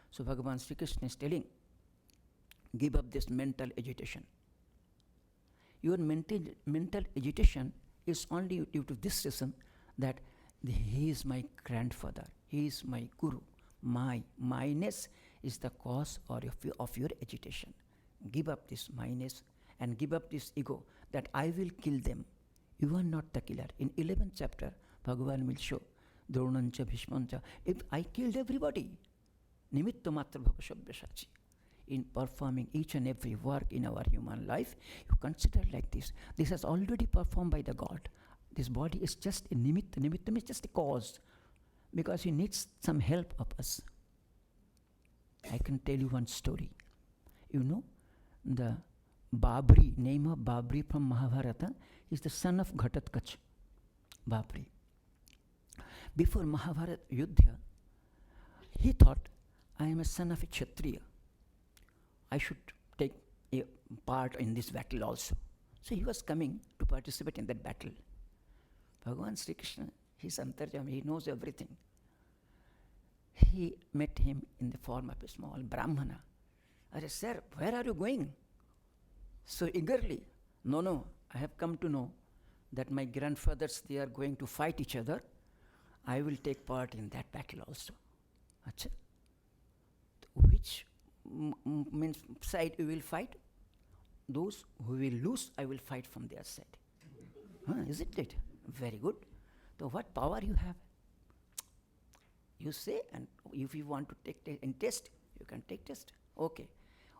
So Bhagavan Sri Krishna is telling, give up this mental agitation. Your mental agitation is only due to this reason that he is my grandfather, he is my guru. My minus is the cause of your agitation. Give up this minus and give up this ego that I will kill them. You are not the killer. In 11th chapter, Bhagavan will show, Dronancha Bhishmancha, if I killed everybody, Nimitta Matra Bhavashabhyasachi. In performing each and every work in our human life, you consider like this. This is already performed by the God. This body is just a nimitta. Nimitta means just a cause, because he needs some help of us. I can tell you one story. You know, the Babri, name of Babri from Mahabharata, is the son of Ghatotkach. Babri. Before Mahabharata Yuddha, he thought, I am a son of a Kshatriya. I should take a part in this battle also. So he was coming to participate in that battle. Bhagavan Sri Krishna, he is Antarjami, he knows everything. He met him in the form of a small Brahmana. I said, sir, where are you going? So eagerly, no, I have come to know that my grandfathers, they are going to fight each other. I will take part in that battle also. Achha. Which means side you will fight? Those who will lose, I will fight from their side. Isn't it? Very good. So what power you have? You say, and if you want to take and test, you can take test. Okay.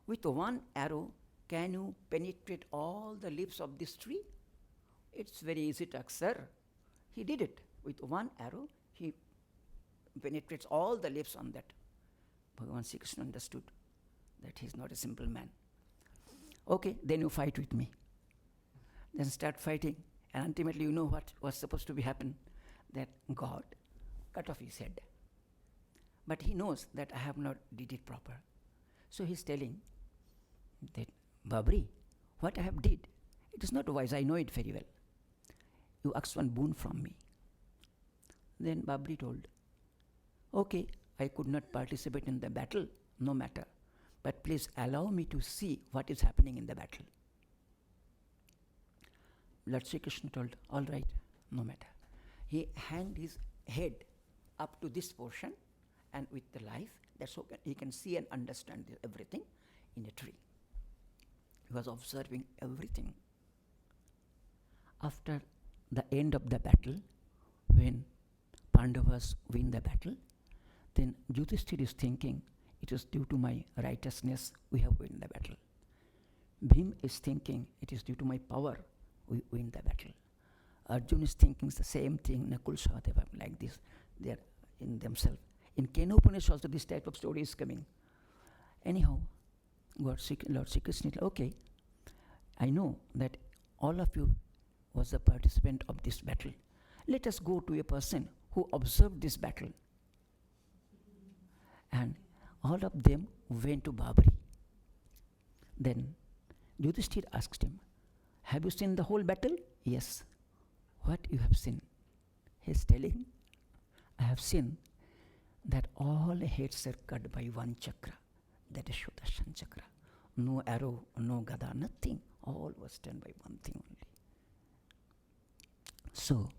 With one arrow, can you penetrate all the leaves of this tree? It's very easy to ask, sir. He did it. With one arrow, he penetrates all the leaves on that. Bhagavan Sri Krishna understood that he is not a simple man. Okay, then you fight with me. Then start fighting, and ultimately you know what was supposed to be happen, that God cut off his head. But he knows that I have not did it proper. So he's telling that, Babri, what I have did, it is not wise, I know it very well. You ask one boon from me. Then Babri told, okay, I could not participate in the battle, no matter, but please allow me to see what is happening in the battle. Lord Sri Krishna told, all right, no matter. He hanged his head up to this portion, and with the life, that's so he can see and understand everything in a tree. He was observing everything. After the end of the battle, when Pandavas win the battle, then Yudhishthira is thinking, it is due to my righteousness we have won the battle. Bhim is thinking, it is due to my power we win the battle. Arjuna is thinking the same thing, Nakul Sahadeva, like this. They are in themselves. In Kenopanishad also this type of story is coming. Anyhow, Lord Sri Krishna, okay, I know that all of you was a participant of this battle. Let us go to a person who observed this battle. And all of them went to Babri. Then Yudhishthir asked him, have you seen the whole battle? Yes. What you have seen? He is telling, I have seen that all heads are cut by one chakra, that is Sudarshan chakra. No arrow, no gada, nothing. All was done by one thing only. So,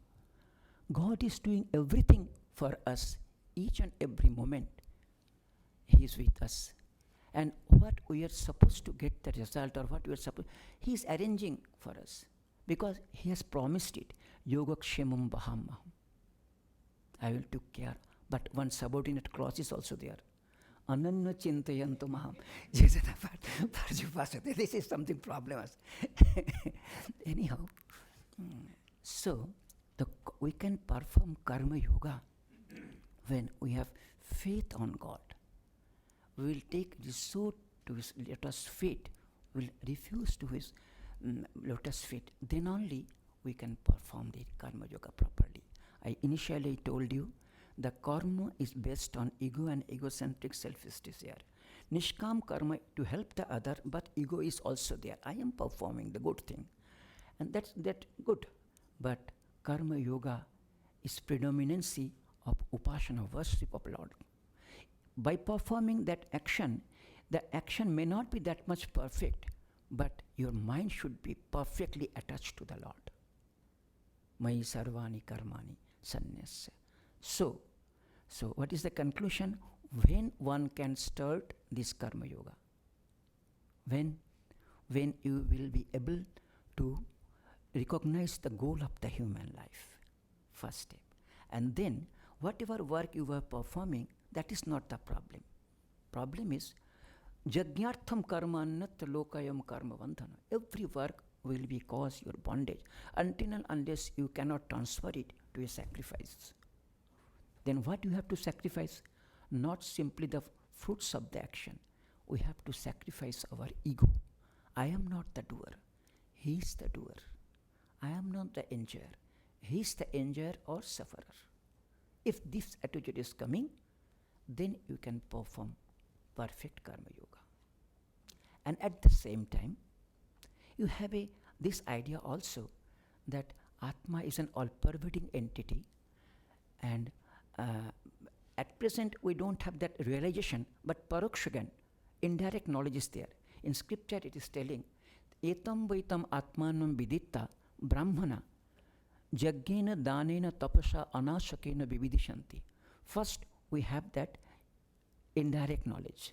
God is doing everything for us, each and every moment. He is with us. And what we are supposed to get the result, or what we are supposed, He is arranging for us. Because He has promised it. Yogakshemam Bahamaham. I will take care. But one subordinate clause is also there. Ananya Chintayantu Maham. This is something problems. Anyhow, so we can perform karma yoga when we have faith on God. We will take resort to His lotus feet. We will refuse to His lotus feet. Then only we can perform the karma yoga properly. I initially told you the karma is based on ego and egocentric self-desire. Nishkam karma to help the other, but ego is also there. I am performing the good thing. And that's good. But karma yoga is predominancy of upasana, worship of Lord. By performing that action, the action may not be that much perfect, but your mind should be perfectly attached to the Lord. Mai sarvani karmani sanyasya. So what is the conclusion? When one can start this karma yoga? When you will be able to recognize the goal of the human life, first step. And then whatever work you were performing, that is not the problem. Problem is Jagnartham karma annat lokayam karma vandhana. Every work will be cause your bondage until and unless you cannot transfer it to a sacrifice. Then what you have to sacrifice? Not simply the fruits of the action. We have to sacrifice our ego. I am not the doer. He is the doer. I am not the enjoyer. He is the enjoyer or sufferer. If this attitude is coming, then you can perform perfect karma yoga. And at the same time, you have this idea also that Atma is an all-pervading entity, and at present we don't have that realization, but parokshagan, indirect knowledge is there. In scripture it is telling, etam vaitam atmanam viditta brahmana jaggena danena tapasa anashakena vividishanti. First we have that indirect knowledge,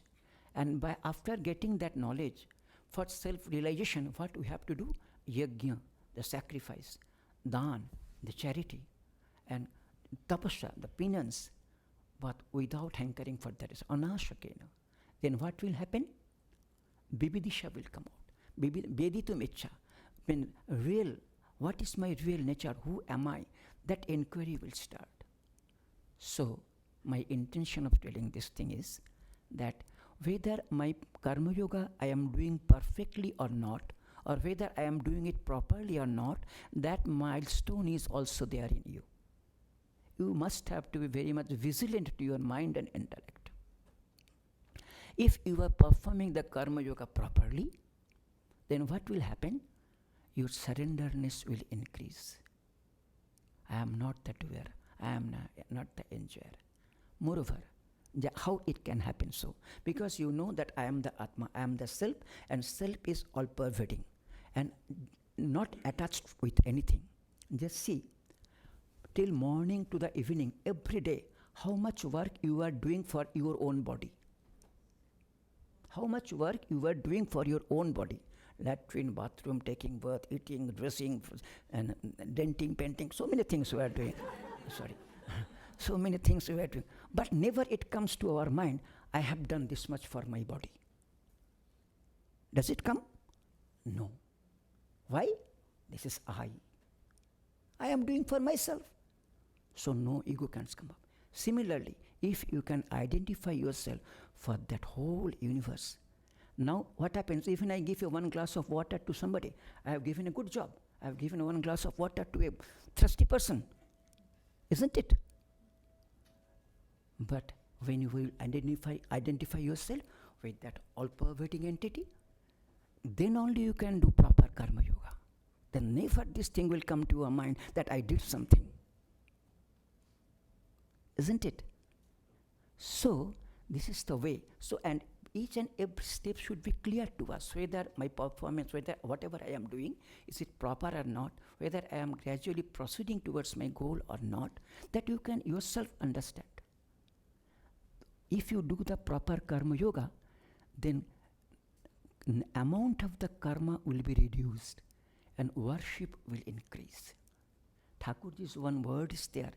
and after getting that knowledge, for self-realization, what we have to do? Yajna, the sacrifice, dan, the charity, and tapasya, the penance, but without hankering for that is anashakena. Then what will happen? Vividisha will come out. Veditum icha. When real, what is my real nature? Who am I? That inquiry will start. So, my intention of telling this thing is that whether my karma yoga I am doing perfectly or not, or whether I am doing it properly or not, that milestone is also there in you. You must have to be very much vigilant to your mind and intellect. If you are performing the karma yoga properly, then what will happen? Your surrenderness will increase. I am not the doer. I am not the enjoyer. Moreover, how it can happen so? Because you know that I am the Atma, I am the self, and self is all-pervading and not attached with anything. Just see, till morning to the evening, every day, how much work you are doing for your own body. How much work you are doing for your own body. Latrine, bathroom, taking bath, eating, dressing, and denting, painting, so many things we are doing. Sorry. So many things we are doing. But never it comes to our mind, I have done this much for my body. Does it come? No. Why? This is I. I am doing for myself. So no ego can come up. Similarly, if you can identify yourself for that whole universe, now what happens if I give you one glass of water to somebody? I have given a good job. I have given one glass of water to a thirsty person. Isn't it? But when you will identify yourself with that all-pervading entity, then only you can do proper karma yoga. Then never this thing will come to your mind that I did something. Isn't it? So, this is the way. So, and each and every step should be clear to us, whether my performance, whether whatever I am doing, is it proper or not, whether I am gradually proceeding towards my goal or not, that you can yourself understand. If you do the proper karma yoga, then amount of the karma will be reduced and worship will increase. Thakurji's one word is there,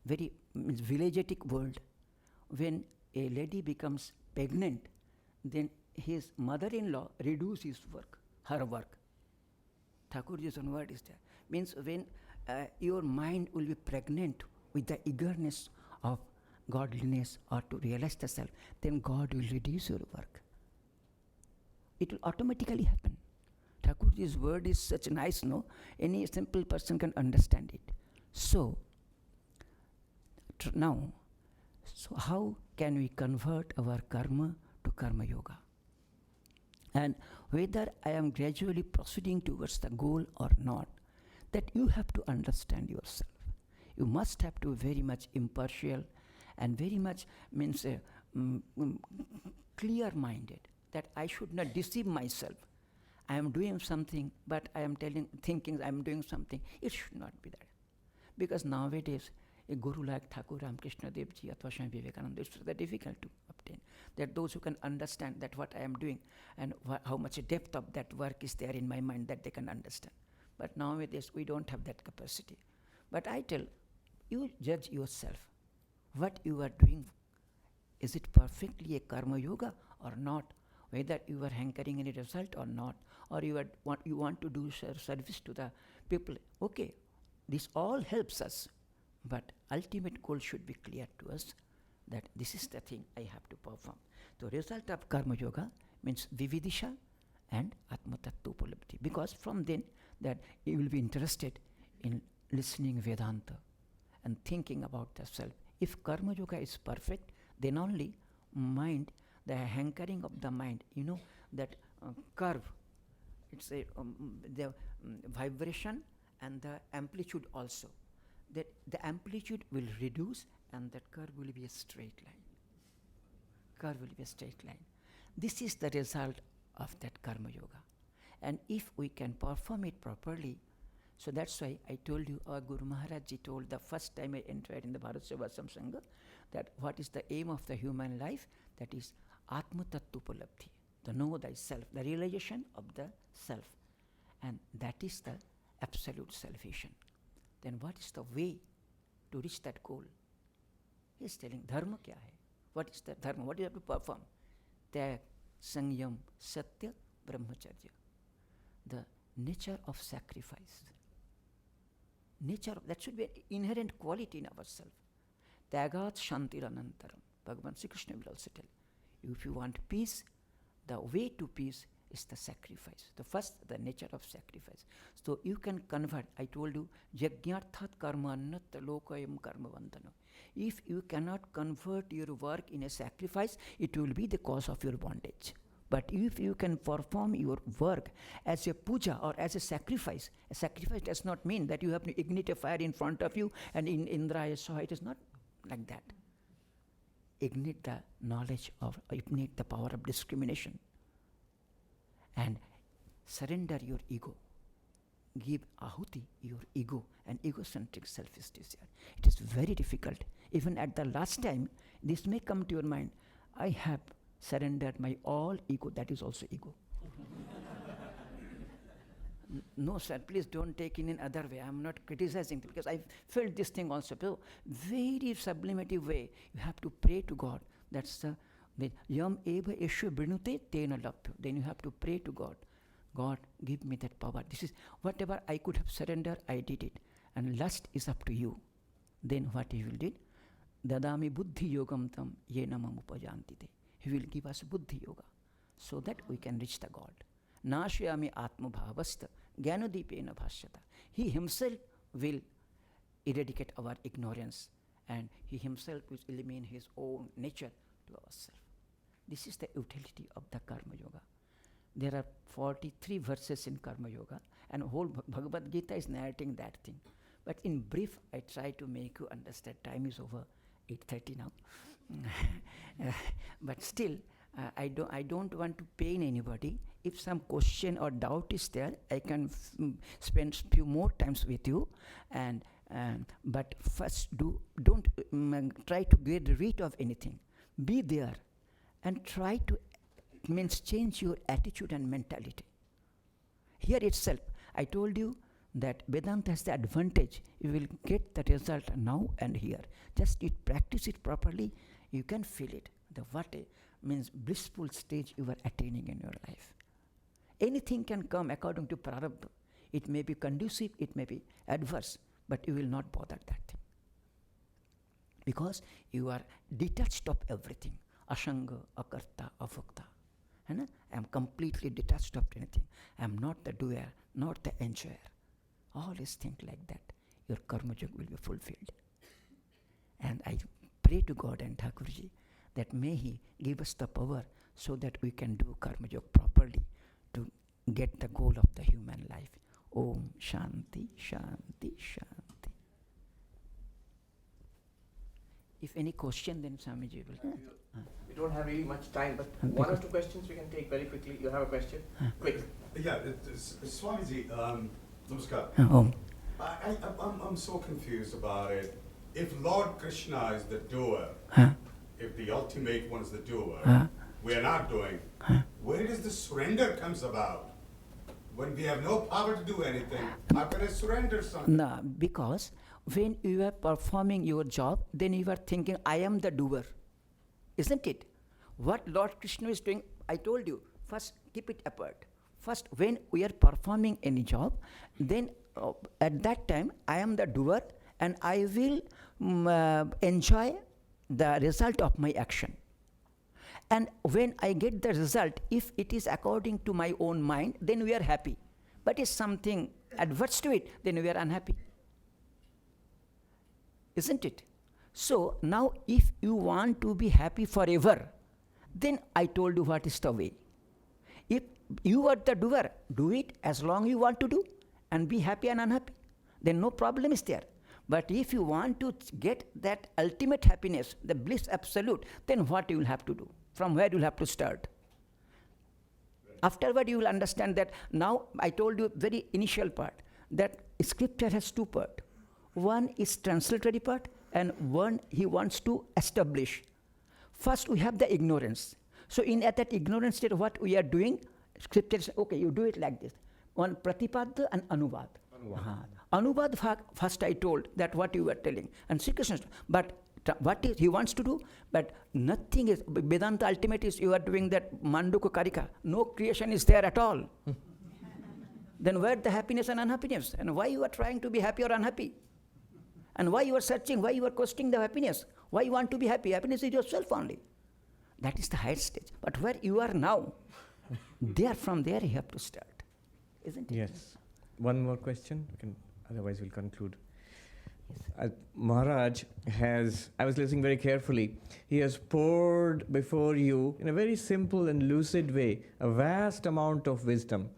very villagetic word. When a lady becomes pregnant, then his mother-in-law reduces her work. Thakurji's one word is there. Means when your mind will be pregnant with the eagerness of godliness or to realize the self, then God will reduce your work. It will automatically happen. Thakurji's word is such nice, no? Any simple person can understand it. So, now, so how can we convert our karma to karma yoga? And whether I am gradually proceeding towards the goal or not, that you have to understand yourself. You must have to be very much impartial and very much means clear-minded, that I should not deceive myself. I am doing something, but I am thinking I am doing something. It should not be that. Because nowadays, a guru like Thakur Ramakrishna Dev Ji or Swami Vivekananda, it's very difficult to obtain. That those who can understand that what I am doing and how much depth of that work is there in my mind, that they can understand. But nowadays, we don't have that capacity. But I tell, you judge yourself. What you are doing, is it perfectly a karma yoga or not? Whether you are hankering any result or not, or you want to do service to the people. Okay, this all helps us, but ultimate goal should be clear to us that this is the thing I have to perform. The result of karma yoga means vividisha and atmatattva upalabdhi, because from then that you will be interested in listening Vedanta and thinking about the self. If karma yoga is perfect, then only mind, the hankering of the mind, that curve, it's a the vibration and the amplitude also. That the amplitude will reduce and that curve will be a straight line. Curve will be a straight line. This is the result of that karma yoga. And if we can perform it properly, so that's why I told you, our Guru Maharaj Ji told the first time I entered in the Bharat Sevasam Sangha, that what is the aim of the human life? That is Atmatattva Upalabdhi, the know thyself, the realization of the self. And that is the absolute salvation. Then what is the way to reach that goal? He is telling, dharma kya hai? What is the dharma? What do you have to perform? Tag, Sangyam, Satya, Brahmacharya. The nature of sacrifice. That should be an inherent quality in ourselves. Tagat Shantiranantaram. Bhagavan Sri Krishna will also tell. If you want peace, the way to peace is the sacrifice. The nature of sacrifice. So you can convert, I told you, Yajñarthat karma annat lokayam karma vandana. If you cannot convert your work in a sacrifice, it will be the cause of your bondage. But if you can perform your work as a puja or as a sacrifice does not mean that you have to ignite a fire in front of you and in Indraya Saha. It is not like that. Ignite the knowledge of, ignite the power of discrimination. And surrender your ego. Give ahuti, your ego, and egocentric selfish desire. It is very difficult. Even at the last time, this may come to your mind. I have surrendered my all ego. That is also ego. No, sir, please don't take it in other way. I am not criticizing, because I felt this thing also. So, very sublimative way. You have to pray to God. That's the yam eva eshu brinute tena labhyo. Then you have to pray to God. God, give me that power. This is whatever I could have surrendered, I did it. and lust is up to you, then what he will do? Dadami buddhi yogam tam yena mam upajantite. He will give us buddhi yoga so that we can reach the God. Nashayami atma bhavasta jnanadipena bhashyata. He himself will eradicate our ignorance, and he himself will eliminate his own nature to ourselves. This is the utility of the Karma Yoga. There are 43 verses in Karma Yoga, and whole Bhagavad Gita is narrating that thing. But in brief, I try to make you understand. Time is over, 8:30 now. But still, I don't want to pain anybody. If some question or doubt is there, I can spend few more times with you. But first, don't try to get rid of anything. Be there and try to change your attitude and mentality. Here itself, I told you that Vedanta has the advantage. You will get the result now and here. Just you practice it properly, you can feel it. What means blissful stage you are attaining in your life. Anything can come according to prarabdha. It may be conducive, it may be adverse, but you will not bother that thing. Because you are detached of everything. Ashanga, akarta, avokta. I am completely detached of anything. I am not the doer, not the enjoyer. Always think like that. Your karma yoga will be fulfilled. And I pray to God and Thakurji that may He give us the power so that we can do karma yoga properly to get the goal of the human life. Om Shanti, Shanti, Shanti. If any question, then Swamiji will. We don't have really much time, but one or two questions we can take very quickly. You have a question? Quick. Yeah, Swamiji, namaskar. I'm so confused about it. If Lord Krishna is the doer, if the ultimate one is the doer, we are not doing, where does the surrender comes about? When we have no power to do anything, how can I surrender something? No, because when you are performing your job, then you are thinking, I am the doer. Isn't it? What Lord Krishna is doing, I told you, first keep it apart. First, when we are performing any job, then at that time, I am the doer and I will enjoy the result of my action. And when I get the result, if it is according to my own mind, then we are happy. But if something adverse to it, then we are unhappy. Isn't it? So now if you want to be happy forever, then I told you what is the way. If you are the doer, do it as long you want to do and be happy and unhappy. Then no problem is there. But if you want to get that ultimate happiness, the bliss absolute, then what you will have to do? From where you will have to start? Afterward you will understand that now I told you very initial part that scripture has two parts. One is translatory part and one he wants to establish. First we have the ignorance. So at that ignorance state what we are doing, scripture says, okay, you do it like this. One pratipadya and anuvad. Anuvad first I told that what you were telling. And Sri Krishna, but what he wants to do, but nothing is, Vedanta ultimate is you are doing that manduka karika. No creation is there at all. Then where the happiness and unhappiness? And why you are trying to be happy or unhappy? And why you are searching, why you are questioning the happiness? Why you want to be happy? Happiness is yourself only. That is the highest stage. But where you are now, from there you have to start. Isn't it? Yes. One more question, otherwise we'll conclude. Maharaj has, I was listening very carefully, he has poured before you in a very simple and lucid way a vast amount of wisdom.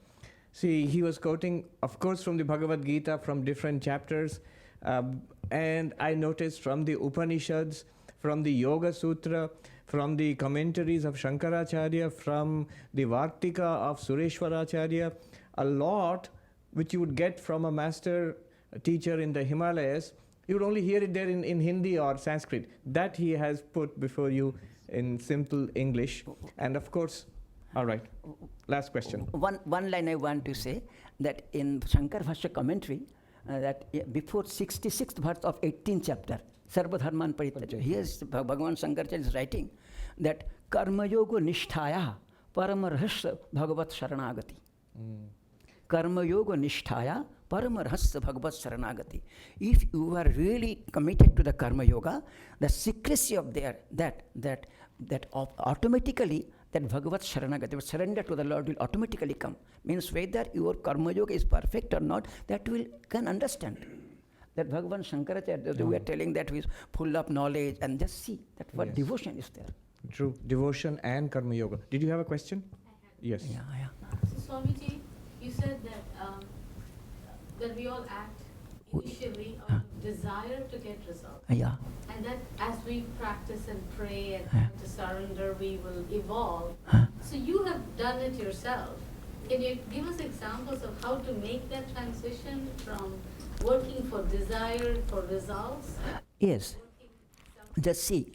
See, he was quoting, of course, from the Bhagavad Gita, from different chapters, and I noticed from the Upanishads, from the Yoga Sutra, from the commentaries of Shankaracharya, from the Vartika of Sureshwaracharya, a lot which you would get from a master teacher in the Himalayas. You would only hear it there in Hindi or Sanskrit. That he has put before you in simple English. And of course, all right, last question. One line I want to say, that in Shankar Bhashya commentary, that before 66th verse of 18th chapter, Sarvadharman Parityaja, here is Bhagavan Shankaracharya is writing that Karma Yoga Nisthaya Paramarahasya Bhagavat Sharanagati. Karma Yoga Nisthaya Paramarahasya Bhagavad Sharanagati. If you are really committed to the Karma Yoga, the secrecy of that automatically, that Bhagavad Sharanagati, surrender to the Lord, will automatically come. Means whether your Karma Yoga is perfect or not, that can understand. That Bhagavan Shankaracharya, we are telling that he is full of knowledge, and just see that what devotion is there. True. Devotion and Karma Yoga. Did you have a question? Yes. Yeah. So Swami Ji, you said that we all act initially on desire to get results. Yeah. And that as we practice and pray and come to surrender, we will evolve. So you have done it yourself. Can you give us examples of how to make that transition from working for desire for results? Yes. Just see,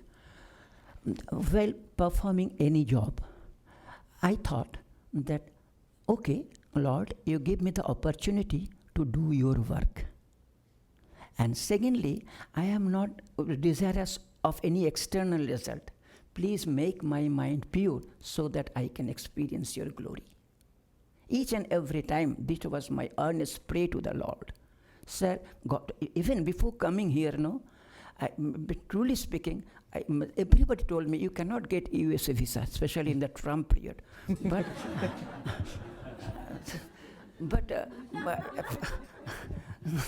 while performing any job, I thought that, okay, Lord, you give me the opportunity to do your work. And secondly, I am not desirous of any external result. Please make my mind pure so that I can experience your glory. Each and every time, this was my earnest prayer to the Lord. Sir, God, even before coming here, but truly speaking, everybody told me you cannot get US visa, especially in the Trump period. But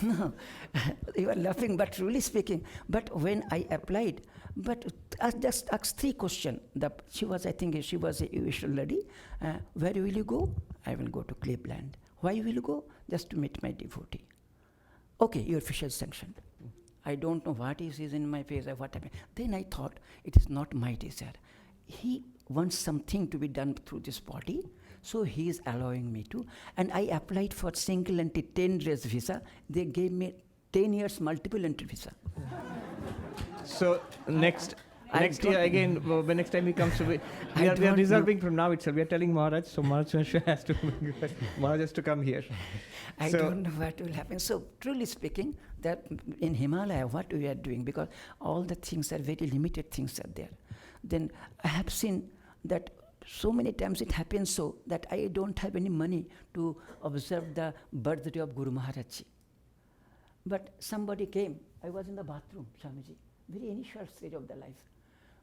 no, you are laughing, but truly speaking. But when I applied, I just asked 3 questions. I think she was a Jewish lady. Where will you go? I will go to Cleveland. Why will you go? Just to meet my devotee. Okay, your official sanctioned. I don't know what is in my face or what happened. Then I thought, it is not my desire. He wants something to be done through this body, so he is allowing me to. And I applied for single entry 10 days visa. They gave me 10 years multiple entry visa. So next year again, when next time he comes to, we are reserving from now itself. We are telling Maharaj, so Maharaj has to come here. I don't know what will happen. So truly speaking, that in Himalaya, what we are doing, because all the things are very limited things are there. Then I have seen that so many times it happens so that I don't have any money to observe the birthday of Guru Maharaj Ji. But somebody came. I was in the bathroom, Swamiji, very initial stage of the life.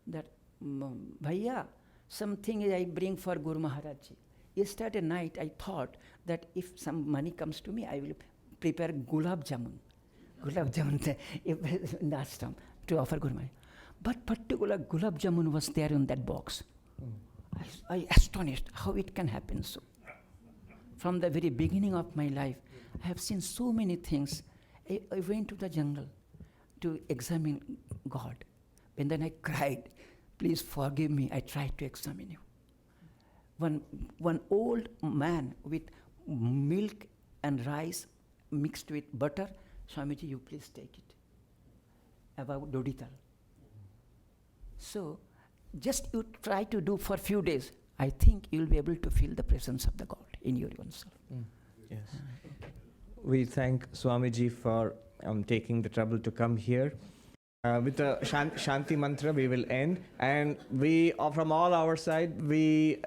That, Bhaiya, something I bring for Guru Maharaj Ji. Yesterday night, I thought that if some money comes to me, I will prepare gulab jamun in the ashram to offer Guru Maharaj. But particular gulab jamun was there in that box. I astonished how it can happen so. From the very beginning of my life, I have seen so many things. I went to the jungle to examine God. And then I cried, please forgive me, I tried to examine you. One old man with milk and rice mixed with butter, Swamiji, you please take it. About Dodital. So, just you try to do for a few days. I think you'll be able to feel the presence of the God in your own self. Yes. We thank Swami Ji for taking the trouble to come here. With the Shanti Mantra, we will end. And we, from all our side, we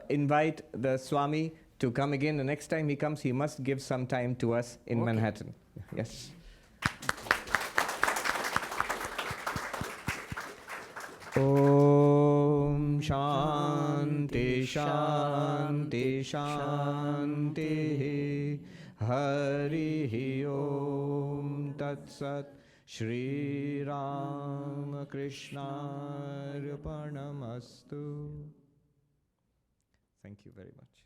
invite the Swami to come again. The next time he comes, he must give some time to us in Manhattan. Yes. Om Shanti Shanti Shanti Hari Om Tat Sat Shri Ram Krishna Arpanamastu. Thank you very much.